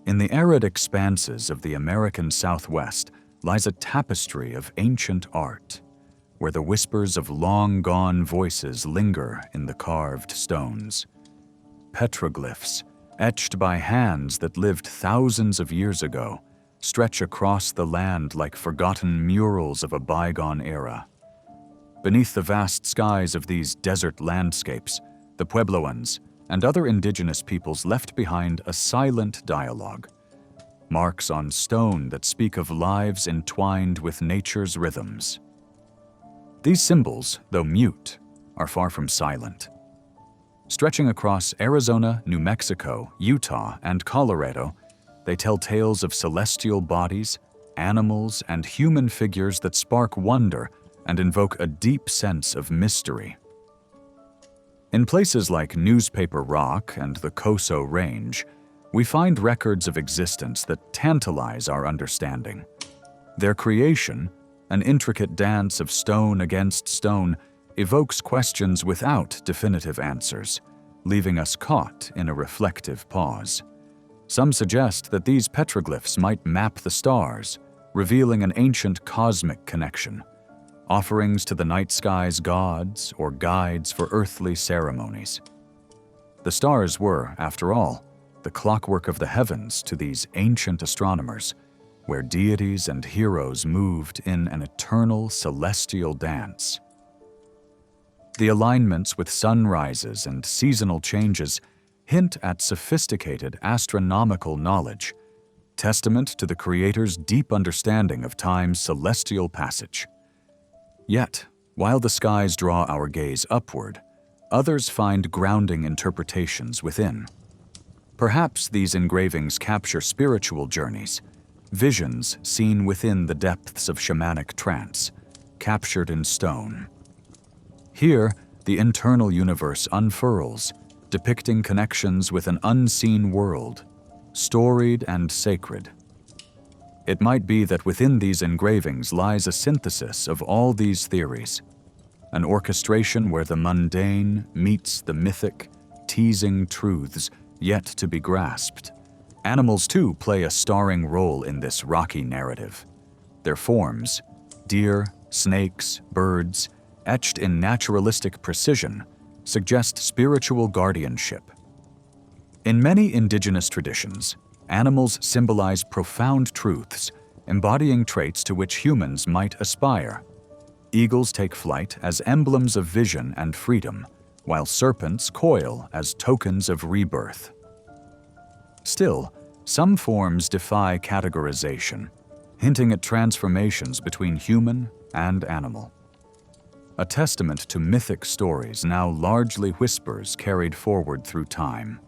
In the arid expanses of the American Southwest lies a tapestry of ancient art, where the whispers of long-gone voices linger in the carved stones. Petroglyphs, etched by hands that lived thousands of years ago, stretch across the land like forgotten murals of a bygone era. Beneath the vast skies of these desert landscapes, the Puebloans and other indigenous peoples left behind a silent dialogue, marks on stone that speak of lives entwined with nature's rhythms. These symbols, though mute, are far from silent. Stretching across Arizona, New Mexico, Utah, and Colorado, they tell tales of celestial bodies, animals, and human figures that spark wonder and invoke a deep sense of mystery. In places like Newspaper Rock and the Coso Range, we find records of existence that tantalize our understanding. Their creation, an intricate dance of stone against stone, evokes questions without definitive answers, leaving us caught in a reflective pause. Some suggest that these petroglyphs might map the stars, revealing an ancient cosmic connection, offerings to the night sky's gods or guides for earthly ceremonies. The stars were, after all, the clockwork of the heavens to these ancient astronomers, where deities and heroes moved in an eternal celestial dance. The alignments with sunrises and seasonal changes hint at sophisticated astronomical knowledge, testament to the Creator's deep understanding of time's celestial passage. Yet, while the skies draw our gaze upward, others find grounding interpretations within. Perhaps these engravings capture spiritual journeys, visions seen within the depths of shamanic trance, captured in stone. Here, the internal universe unfurls, depicting connections with an unseen world, storied and sacred. It might be that within these engravings lies a synthesis of all these theories, an orchestration where the mundane meets the mythic, teasing truths yet to be grasped. Animals, too, play a starring role in this rocky narrative. Their forms, deer, snakes, birds, etched in naturalistic precision, suggest spiritual guardianship. In many indigenous traditions, animals symbolize profound truths, embodying traits to which humans might aspire. Eagles take flight as emblems of vision and freedom, while serpents coil as tokens of rebirth. Still, some forms defy categorization, hinting at transformations between human and animal. A testament to mythic stories now largely whispers carried forward through time.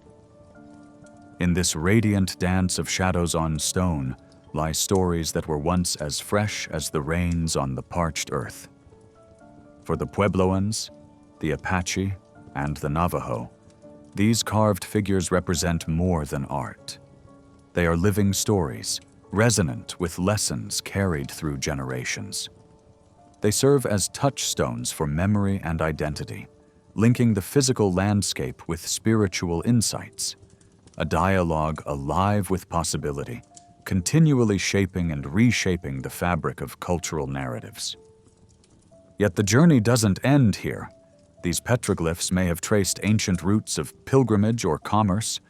In this radiant dance of shadows on stone lie stories that were once as fresh as the rains on the parched earth. For the Puebloans, the Apache, and the Navajo, these carved figures represent more than art. They are living stories, resonant with lessons carried through generations. They serve as touchstones for memory and identity, linking the physical landscape with spiritual insights. A dialogue alive with possibility, continually shaping and reshaping the fabric of cultural narratives. Yet the journey doesn't end here. These petroglyphs may have traced ancient routes of pilgrimage or commerce,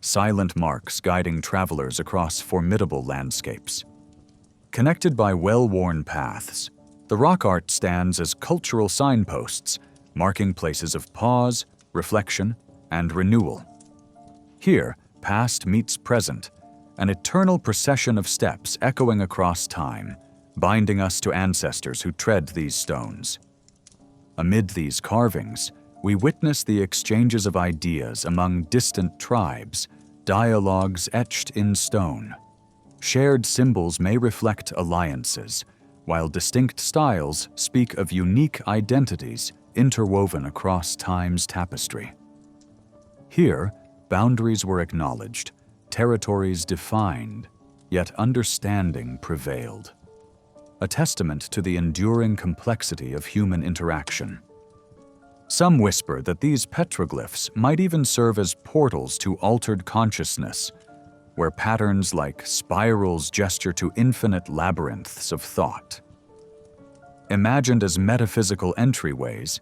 silent marks guiding travelers across formidable landscapes. Connected by well-worn paths, the rock art stands as cultural signposts, marking places of pause, reflection, and renewal. Here, past meets present, an eternal procession of steps echoing across time, binding us to ancestors who tread these stones. Amid these carvings, we witness the exchanges of ideas among distant tribes, dialogues etched in stone. Shared symbols may reflect alliances, while distinct styles speak of unique identities interwoven across time's tapestry. Here, boundaries were acknowledged, territories defined, yet understanding prevailed. A testament to the enduring complexity of human interaction. Some whisper that these petroglyphs might even serve as portals to altered consciousness, where patterns like spirals gesture to infinite labyrinths of thought. Imagined as metaphysical entryways,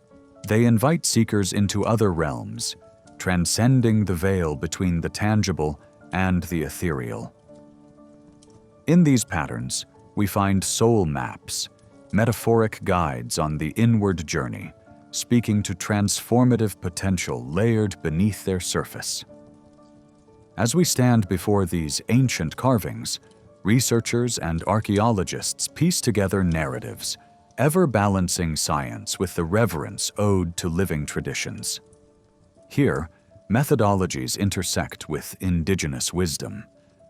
they invite seekers into other realms, transcending the veil between the tangible and the ethereal. In these patterns, we find soul maps, metaphoric guides on the inward journey, speaking to transformative potential layered beneath their surface. As we stand before these ancient carvings, researchers and archaeologists piece together narratives, ever balancing science with the reverence owed to living traditions. Here, methodologies intersect with indigenous wisdom,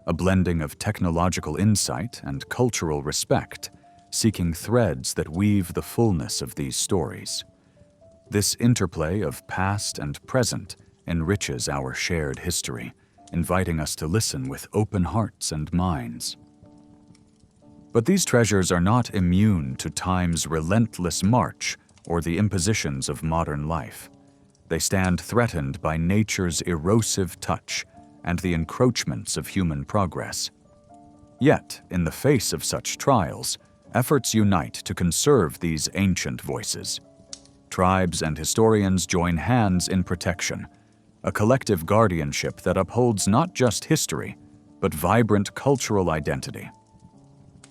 a blending of technological insight and cultural respect, seeking threads that weave the fullness of these stories. This interplay of past and present enriches our shared history, inviting us to listen with open hearts and minds. But these treasures are not immune to time's relentless march or the impositions of modern life. They stand threatened by nature's erosive touch and the encroachments of human progress. Yet, in the face of such trials, efforts unite to conserve these ancient voices. Tribes and historians join hands in protection, a collective guardianship that upholds not just history, but vibrant cultural identity.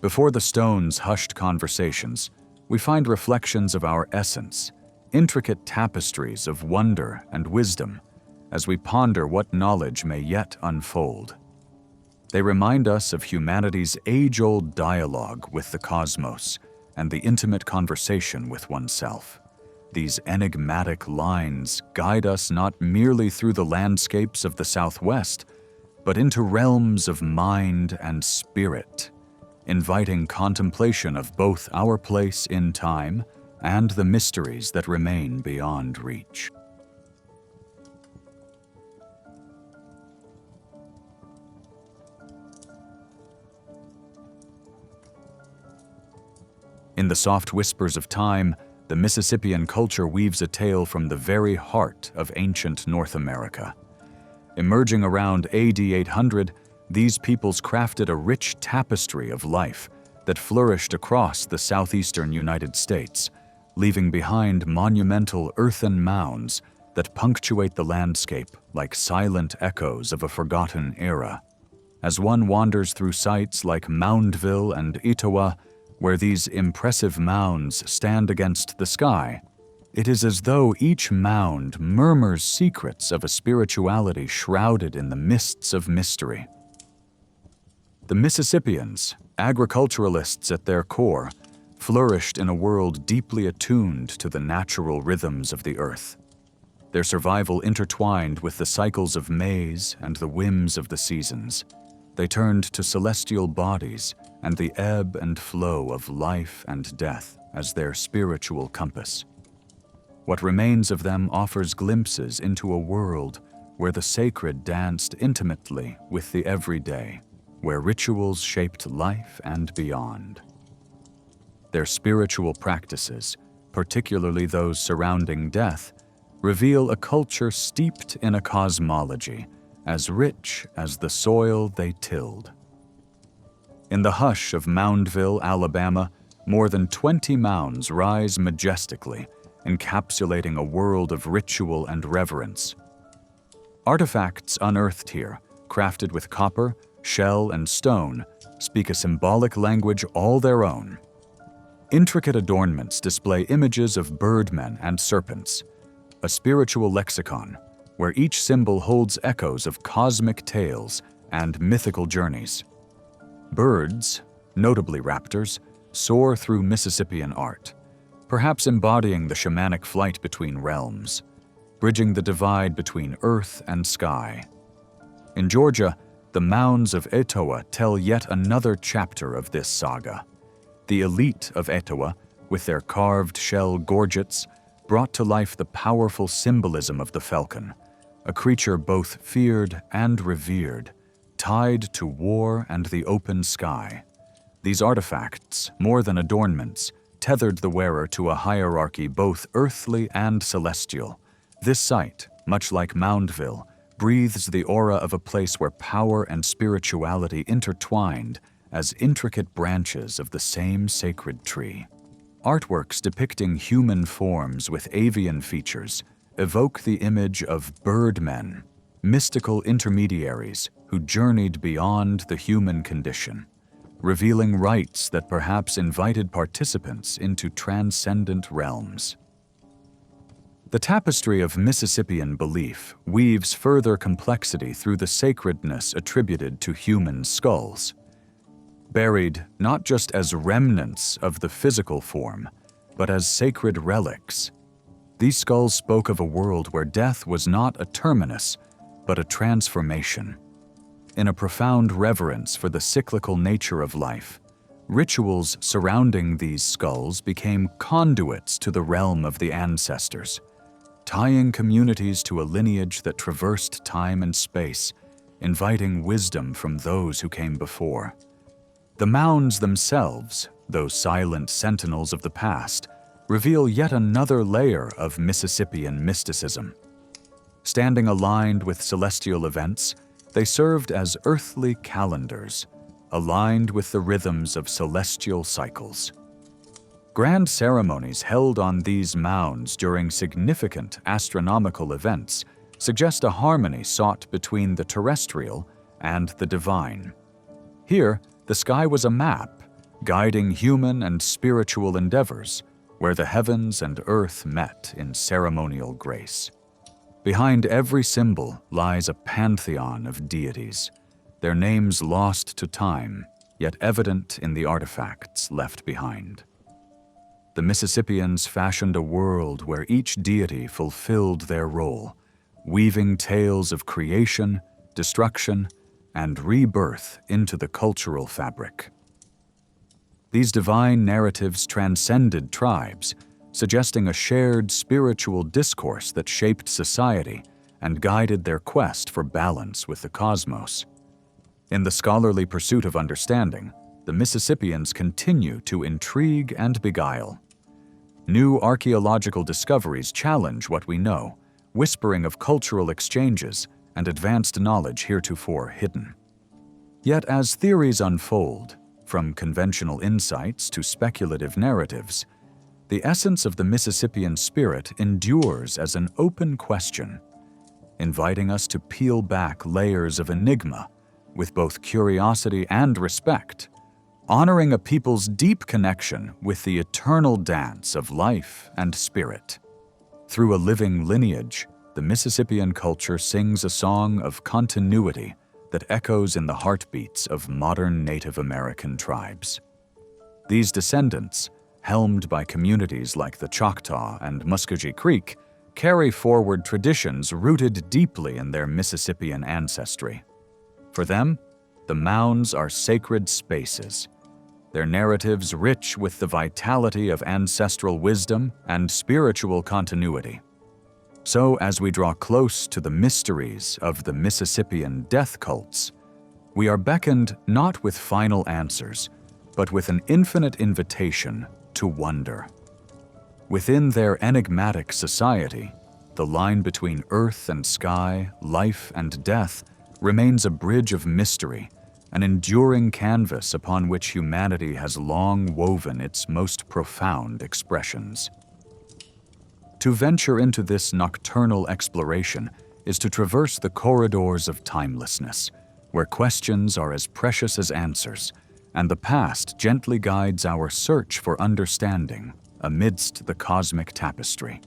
Before the stone's hushed conversations, we find reflections of our essence, intricate tapestries of wonder and wisdom, as we ponder what knowledge may yet unfold. They remind us of humanity's age-old dialogue with the cosmos and the intimate conversation with oneself. These enigmatic lines guide us not merely through the landscapes of the Southwest, but into realms of mind and spirit, inviting contemplation of both our place in time and the mysteries that remain beyond reach. In the soft whispers of time, the Mississippian culture weaves a tale from the very heart of ancient North America. Emerging around AD 800, these peoples crafted a rich tapestry of life that flourished across the southeastern United States, leaving behind monumental earthen mounds that punctuate the landscape like silent echoes of a forgotten era. As one wanders through sites like Moundville and Etowah, where these impressive mounds stand against the sky, it is as though each mound murmurs secrets of a spirituality shrouded in the mists of mystery. The Mississippians, agriculturalists at their core, flourished in a world deeply attuned to the natural rhythms of the earth. Their survival intertwined with the cycles of maize and the whims of the seasons. They turned to celestial bodies and the ebb and flow of life and death as their spiritual compass. What remains of them offers glimpses into a world where the sacred danced intimately with the everyday, where rituals shaped life and beyond. Their spiritual practices, particularly those surrounding death, reveal a culture steeped in a cosmology as rich as the soil they tilled. In the hush of Moundville, Alabama, more than 20 mounds rise majestically, encapsulating a world of ritual and reverence. Artifacts unearthed here, crafted with copper, shell, and stone, speak a symbolic language all their own. Intricate adornments display images of birdmen and serpents, a spiritual lexicon where each symbol holds echoes of cosmic tales and mythical journeys. Birds, notably raptors, soar through Mississippian art, perhaps embodying the shamanic flight between realms, bridging the divide between earth and sky. In Georgia, the mounds of Etowah tell yet another chapter of this saga. The elite of Etowah, with their carved shell gorgets, brought to life the powerful symbolism of the falcon, a creature both feared and revered, tied to war and the open sky. These artifacts, more than adornments, tethered the wearer to a hierarchy both earthly and celestial. This site, much like Moundville, breathes the aura of a place where power and spirituality intertwined as intricate branches of the same sacred tree. Artworks depicting human forms with avian features evoke the image of birdmen, mystical intermediaries who journeyed beyond the human condition. revealing rites that perhaps invited participants into transcendent realms. The tapestry of Mississippian belief weaves further complexity through the sacredness attributed to human skulls. Buried not just as remnants of the physical form, but as sacred relics, these skulls spoke of a world where death was not a terminus, but a transformation. In a profound reverence for the cyclical nature of life, rituals surrounding these skulls became conduits to the realm of the ancestors, tying communities to a lineage that traversed time and space, inviting wisdom from those who came before. The mounds themselves, those silent sentinels of the past, reveal yet another layer of Mississippian mysticism. Standing aligned with celestial events, they served as earthly calendars, aligned with the rhythms of celestial cycles. Grand ceremonies held on these mounds during significant astronomical events suggest a harmony sought between the terrestrial and the divine. Here, the sky was a map, guiding human and spiritual endeavors, where the heavens and earth met in ceremonial grace. Behind every symbol lies a pantheon of deities, their names lost to time, yet evident in the artifacts left behind. The Mississippians fashioned a world where each deity fulfilled their role, weaving tales of creation, destruction, and rebirth into the cultural fabric. These divine narratives transcended tribes, suggesting a shared spiritual discourse that shaped society and guided their quest for balance with the cosmos. In the scholarly pursuit of understanding, the Mississippians continue to intrigue and beguile. New archaeological discoveries challenge what we know, whispering of cultural exchanges and advanced knowledge heretofore hidden. Yet as theories unfold, from conventional insights to speculative narratives, the essence of the Mississippian spirit endures as an open question, inviting us to peel back layers of enigma with both curiosity and respect, honoring a people's deep connection with the eternal dance of life and spirit. Through a living lineage, the Mississippian culture sings a song of continuity that echoes in the heartbeats of modern Native American tribes. These descendants, helmed by communities like the Choctaw and Muskogee Creek, carry forward traditions rooted deeply in their Mississippian ancestry. For them, the mounds are sacred spaces, their narratives rich with the vitality of ancestral wisdom and spiritual continuity. So, as we draw close to the mysteries of the Mississippian death cults, we are beckoned not with final answers, but with an infinite invitation to wonder. Within their enigmatic society, the line between earth and sky, life and death, remains a bridge of mystery, an enduring canvas upon which humanity has long woven its most profound expressions. To venture into this nocturnal exploration is to traverse the corridors of timelessness, where questions are as precious as answers, and the past gently guides our search for understanding amidst the cosmic tapestry.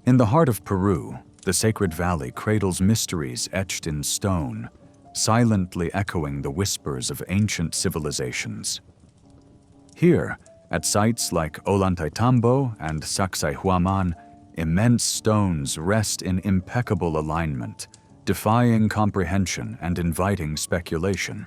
In the heart of Peru, the Sacred Valley cradles mysteries etched in stone, silently echoing the whispers of ancient civilizations. Here, at sites like Ollantaytambo and Sacsayhuaman, immense stones rest in impeccable alignment, defying comprehension and inviting speculation.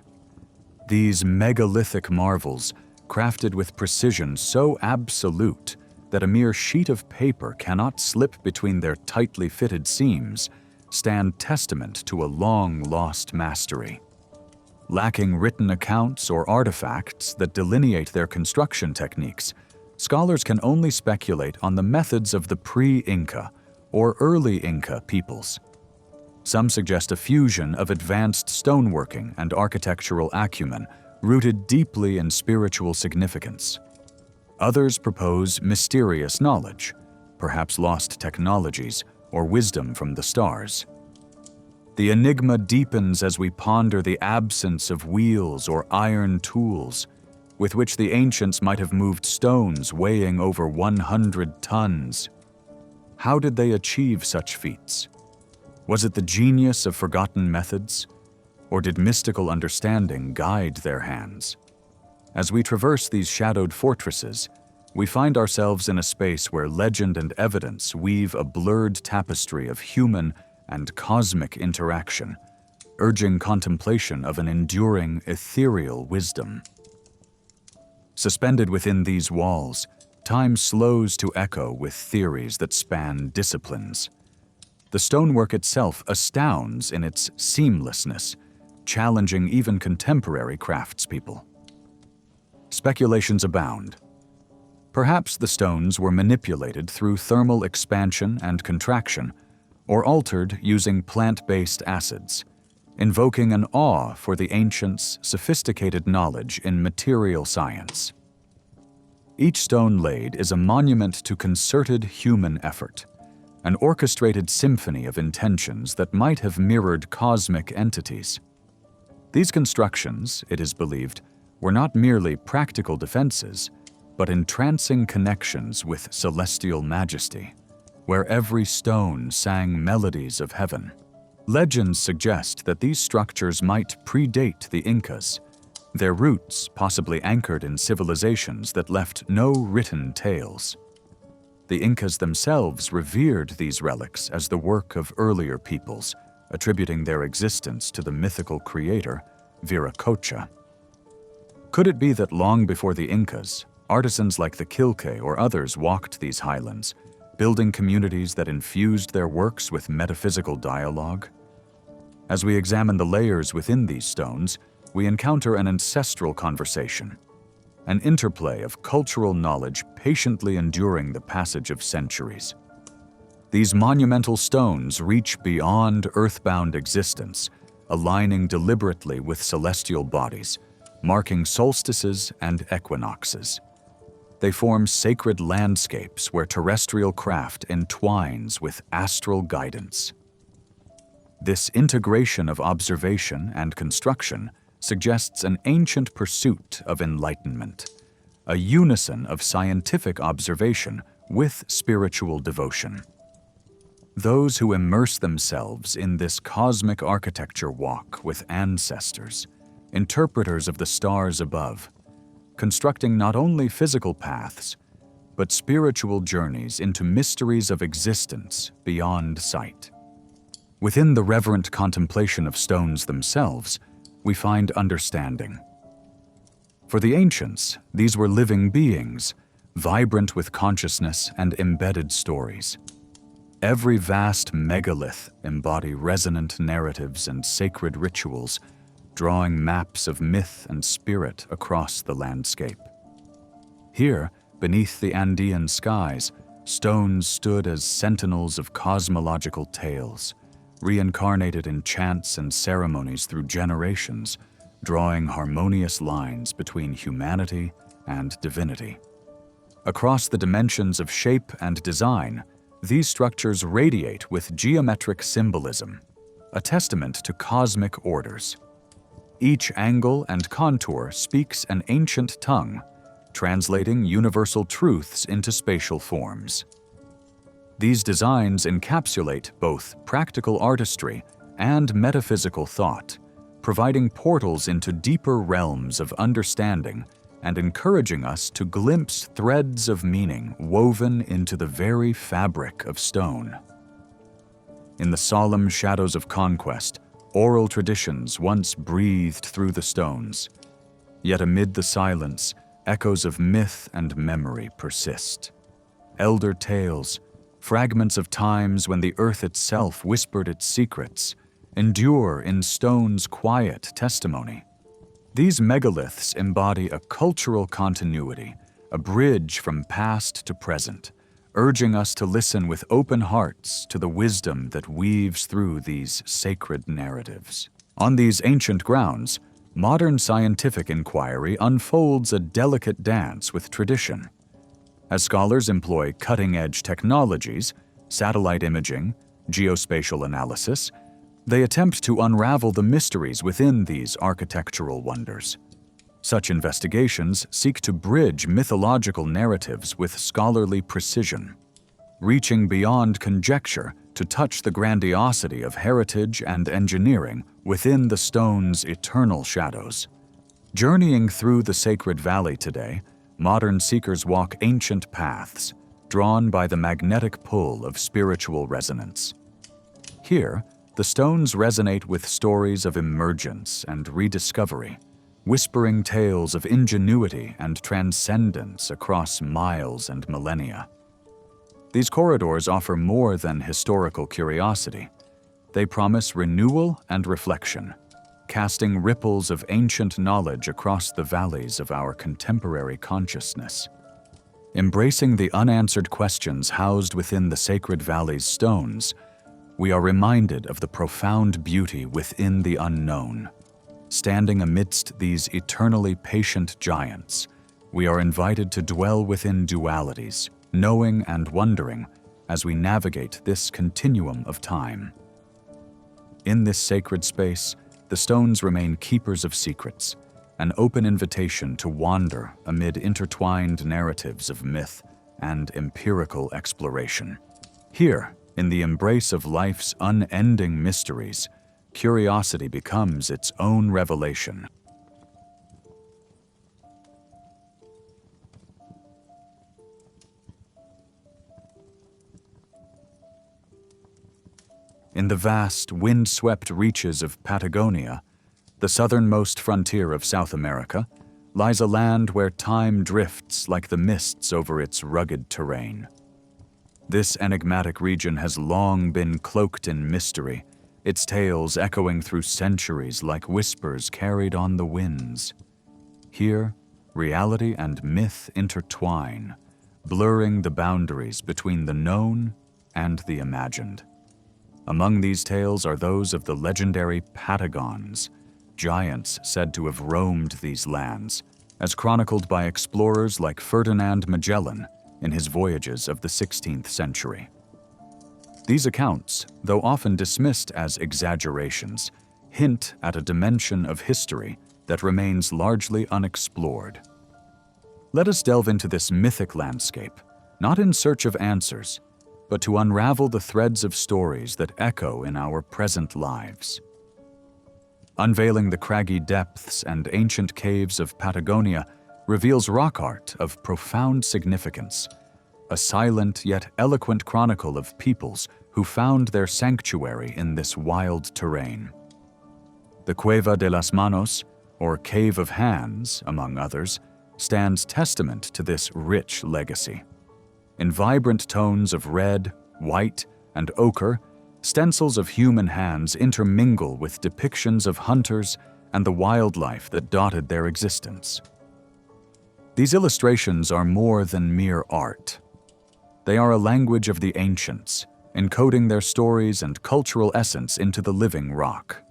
These megalithic marvels, crafted with precision so absolute that a mere sheet of paper cannot slip between their tightly fitted seams, stand testament to a long-lost mastery. Lacking written accounts or artifacts that delineate their construction techniques, scholars can only speculate on the methods of the pre-Inca or early Inca peoples. Some suggest a fusion of advanced stoneworking and architectural acumen rooted deeply in spiritual significance. Others propose mysterious knowledge, perhaps lost technologies or wisdom from the stars. The enigma deepens as we ponder the absence of wheels or iron tools, with which the ancients might have moved stones weighing over 100 tons. How did they achieve such feats? Was it the genius of forgotten methods, or did mystical understanding guide their hands? As we traverse these shadowed fortresses, we find ourselves in a space where legend and evidence weave a blurred tapestry of human and cosmic interaction, urging contemplation of an enduring, ethereal wisdom. Suspended within these walls, time slows to echo with theories that span disciplines. The stonework itself astounds in its seamlessness, challenging even contemporary craftspeople. Speculations abound. Perhaps the stones were manipulated through thermal expansion and contraction, or altered using plant-based acids, invoking an awe for the ancients' sophisticated knowledge in material science. Each stone laid is a monument to concerted human effort, an orchestrated symphony of intentions that might have mirrored cosmic entities. These constructions, it is believed, were not merely practical defenses, but entrancing connections with celestial majesty, where every stone sang melodies of heaven. Legends suggest that these structures might predate the Incas, their roots possibly anchored in civilizations that left no written tales. The Incas themselves revered these relics as the work of earlier peoples, attributing their existence to the mythical creator, Viracocha. Could it be that long before the Incas, artisans like the Quilque or others walked these highlands, building communities that infused their works with metaphysical dialogue? As we examine the layers within these stones, we encounter an ancestral conversation, an interplay of cultural knowledge patiently enduring the passage of centuries. These monumental stones reach beyond earthbound existence, aligning deliberately with celestial bodies, marking solstices and equinoxes. They form sacred landscapes where terrestrial craft entwines with astral guidance. This integration of observation and construction suggests an ancient pursuit of enlightenment, a unison of scientific observation with spiritual devotion. Those who immerse themselves in this cosmic architecture walk with ancestors, interpreters of the stars above, constructing not only physical paths, but spiritual journeys into mysteries of existence beyond sight. Within the reverent contemplation of stones themselves, we find understanding. For the ancients, these were living beings, vibrant with consciousness and embedded stories. Every vast megalith embody resonant narratives and sacred rituals, drawing maps of myth and spirit across the landscape. Here, beneath the Andean skies, stones stood as sentinels of cosmological tales, reincarnated in chants and ceremonies through generations, drawing harmonious lines between humanity and divinity. Across the dimensions of shape and design, these structures radiate with geometric symbolism, a testament to cosmic orders. Each angle and contour speaks an ancient tongue, translating universal truths into spatial forms. These designs encapsulate both practical artistry and metaphysical thought, providing portals into deeper realms of understanding and encouraging us to glimpse threads of meaning woven into the very fabric of stone. In the solemn shadows of conquest, oral traditions once breathed through the stones. Yet amid the silence, echoes of myth and memory persist. Elder tales, fragments of times when the earth itself whispered its secrets, endure in stone's quiet testimony. These megaliths embody a cultural continuity, a bridge from past to present, urging us to listen with open hearts to the wisdom that weaves through these sacred narratives. On these ancient grounds, modern scientific inquiry unfolds a delicate dance with tradition. As scholars employ cutting-edge technologies, satellite imaging, geospatial analysis, they attempt to unravel the mysteries within these architectural wonders. Such investigations seek to bridge mythological narratives with scholarly precision, reaching beyond conjecture to touch the grandiosity of heritage and engineering within the stone's eternal shadows. Journeying through the sacred valley today, modern seekers walk ancient paths, drawn by the magnetic pull of spiritual resonance. Here, the stones resonate with stories of emergence and rediscovery, whispering tales of ingenuity and transcendence across miles and millennia. These corridors offer more than historical curiosity. They promise renewal and reflection, casting ripples of ancient knowledge across the valleys of our contemporary consciousness. Embracing the unanswered questions housed within the sacred valley's stones, we are reminded of the profound beauty within the unknown. Standing amidst these eternally patient giants, we are invited to dwell within dualities, knowing and wondering as we navigate this continuum of time. In this sacred space, the stones remain keepers of secrets, an open invitation to wander amid intertwined narratives of myth and empirical exploration. Here, in the embrace of life's unending mysteries, curiosity becomes its own revelation. In the vast, wind-swept reaches of Patagonia, the southernmost frontier of South America, lies a land where time drifts like the mists over its rugged terrain. This enigmatic region has long been cloaked in mystery, its tales echoing through centuries like whispers carried on the winds. Here, reality and myth intertwine, blurring the boundaries between the known and the imagined. Among these tales are those of the legendary Patagons, giants said to have roamed these lands, as chronicled by explorers like Ferdinand Magellan in his voyages of the 16th century. These accounts, though often dismissed as exaggerations, hint at a dimension of history that remains largely unexplored. Let us delve into this mythic landscape, not in search of answers, but to unravel the threads of stories that echo in our present lives. Unveiling the craggy depths and ancient caves of Patagonia reveals rock art of profound significance, a silent yet eloquent chronicle of peoples who found their sanctuary in this wild terrain. The Cueva de las Manos, or Cave of Hands, among others, stands testament to this rich legacy. In vibrant tones of red, white, and ochre, stencils of human hands intermingle with depictions of hunters and the wildlife that dotted their existence. These illustrations are more than mere art. They are a language of the ancients, encoding their stories and cultural essence into the living rock.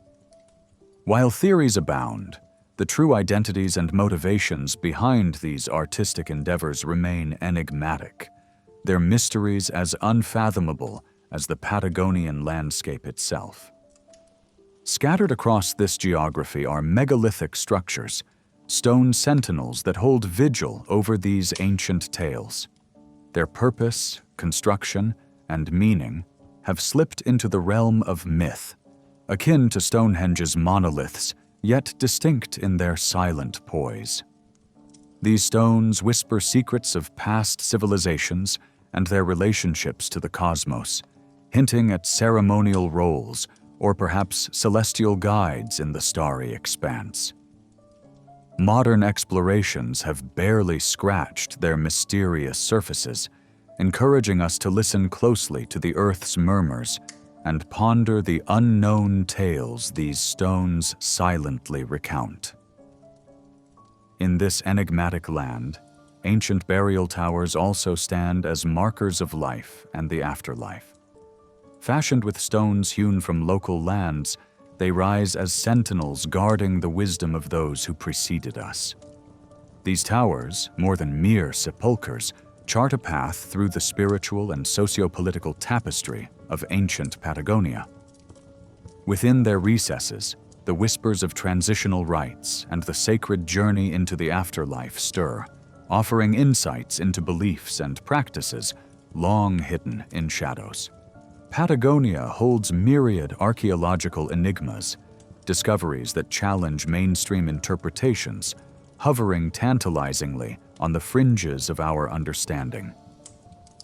While theories abound, the true identities and motivations behind these artistic endeavors remain enigmatic, their mysteries as unfathomable as the Patagonian landscape itself. Scattered across this geography are megalithic structures, stone sentinels that hold vigil over these ancient tales. Their purpose, construction, and meaning have slipped into the realm of myth, akin to Stonehenge's monoliths, yet distinct in their silent poise. These stones whisper secrets of past civilizations and their relationships to the cosmos, hinting at ceremonial roles or perhaps celestial guides in the starry expanse. Modern explorations have barely scratched their mysterious surfaces, encouraging us to listen closely to the Earth's murmurs and ponder the unknown tales these stones silently recount. In this enigmatic land, ancient burial towers also stand as markers of life and the afterlife. Fashioned with stones hewn from local lands, they rise as sentinels guarding the wisdom of those who preceded us. These towers, more than mere sepulchres, chart a path through the spiritual and socio-political tapestry of ancient Patagonia. Within their recesses, the whispers of transitional rites and the sacred journey into the afterlife stir, offering insights into beliefs and practices long hidden in shadows. Patagonia holds myriad archaeological enigmas, discoveries that challenge mainstream interpretations, hovering tantalizingly on the fringes of our understanding.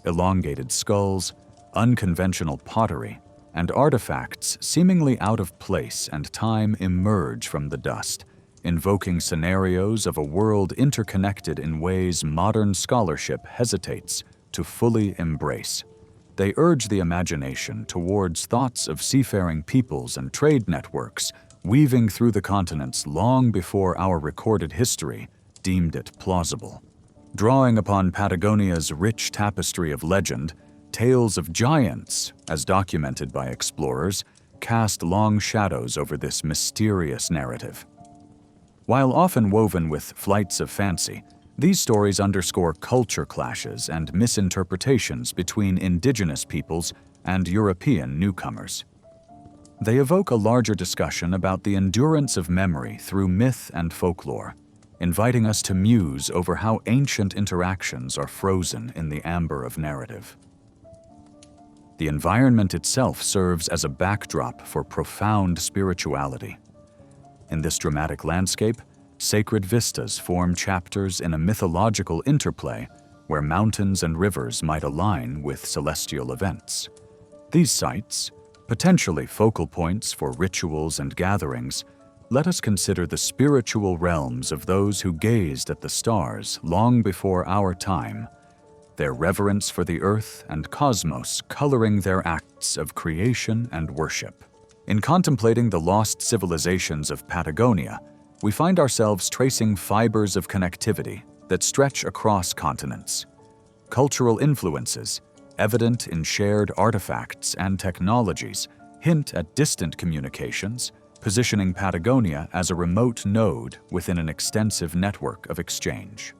Elongated skulls, unconventional pottery, and artifacts seemingly out of place and time emerge from the dust, invoking scenarios of a world interconnected in ways modern scholarship hesitates to fully embrace. They urge the imagination towards thoughts of seafaring peoples and trade networks weaving through the continents long before our recorded history deemed it plausible. Drawing upon Patagonia's rich tapestry of legend, tales of giants, as documented by explorers, cast long shadows over this mysterious narrative. While often woven with flights of fancy, these stories underscore culture clashes and misinterpretations between indigenous peoples and European newcomers. They evoke a larger discussion about the endurance of memory through myth and folklore, inviting us to muse over how ancient interactions are frozen in the amber of narrative. The environment itself serves as a backdrop for profound spirituality. In this dramatic landscape, sacred vistas form chapters in a mythological interplay where mountains and rivers might align with celestial events. These sites, potentially focal points for rituals and gatherings, let us consider the spiritual realms of those who gazed at the stars long before our time, their reverence for the earth and cosmos coloring their acts of creation and worship. In contemplating the lost civilizations of Patagonia, we find ourselves tracing fibers of connectivity that stretch across continents. Cultural influences, evident in shared artifacts and technologies, hint at distant communications, positioning Patagonia as a remote node within an extensive network of exchange.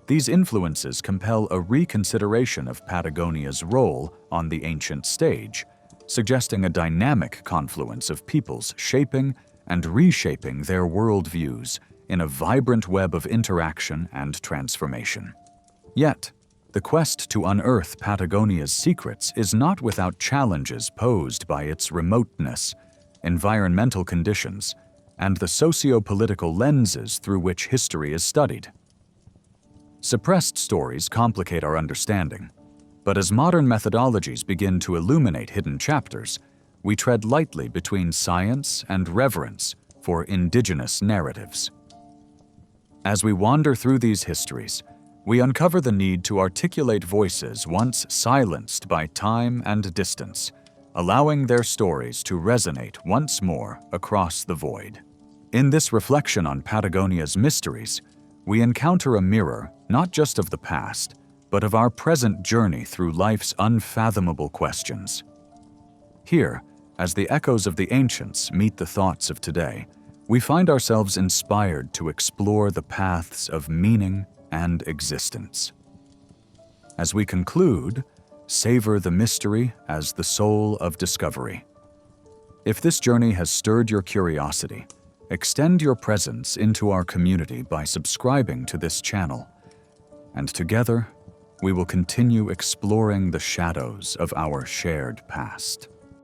These influences compel a reconsideration of Patagonia's role on the ancient stage, suggesting a dynamic confluence of peoples shaping and reshaping their worldviews in a vibrant web of interaction and transformation. Yet, the quest to unearth Patagonia's secrets is not without challenges posed by its remoteness, environmental conditions, and the socio-political lenses through which history is studied. Suppressed stories complicate our understanding, but as modern methodologies begin to illuminate hidden chapters, we tread lightly between science and reverence for indigenous narratives. As we wander through these histories, we uncover the need to articulate voices once silenced by time and distance, allowing their stories to resonate once more across the void. In this reflection on Patagonia's mysteries, we encounter a mirror not just of the past, but of our present journey through life's unfathomable questions. Here, as the echoes of the ancients meet the thoughts of today, we find ourselves inspired to explore the paths of meaning and existence. As we conclude, savor the mystery as the soul of discovery. If this journey has stirred your curiosity, extend your presence into our community by subscribing to this channel, and together we will continue exploring the shadows of our shared past.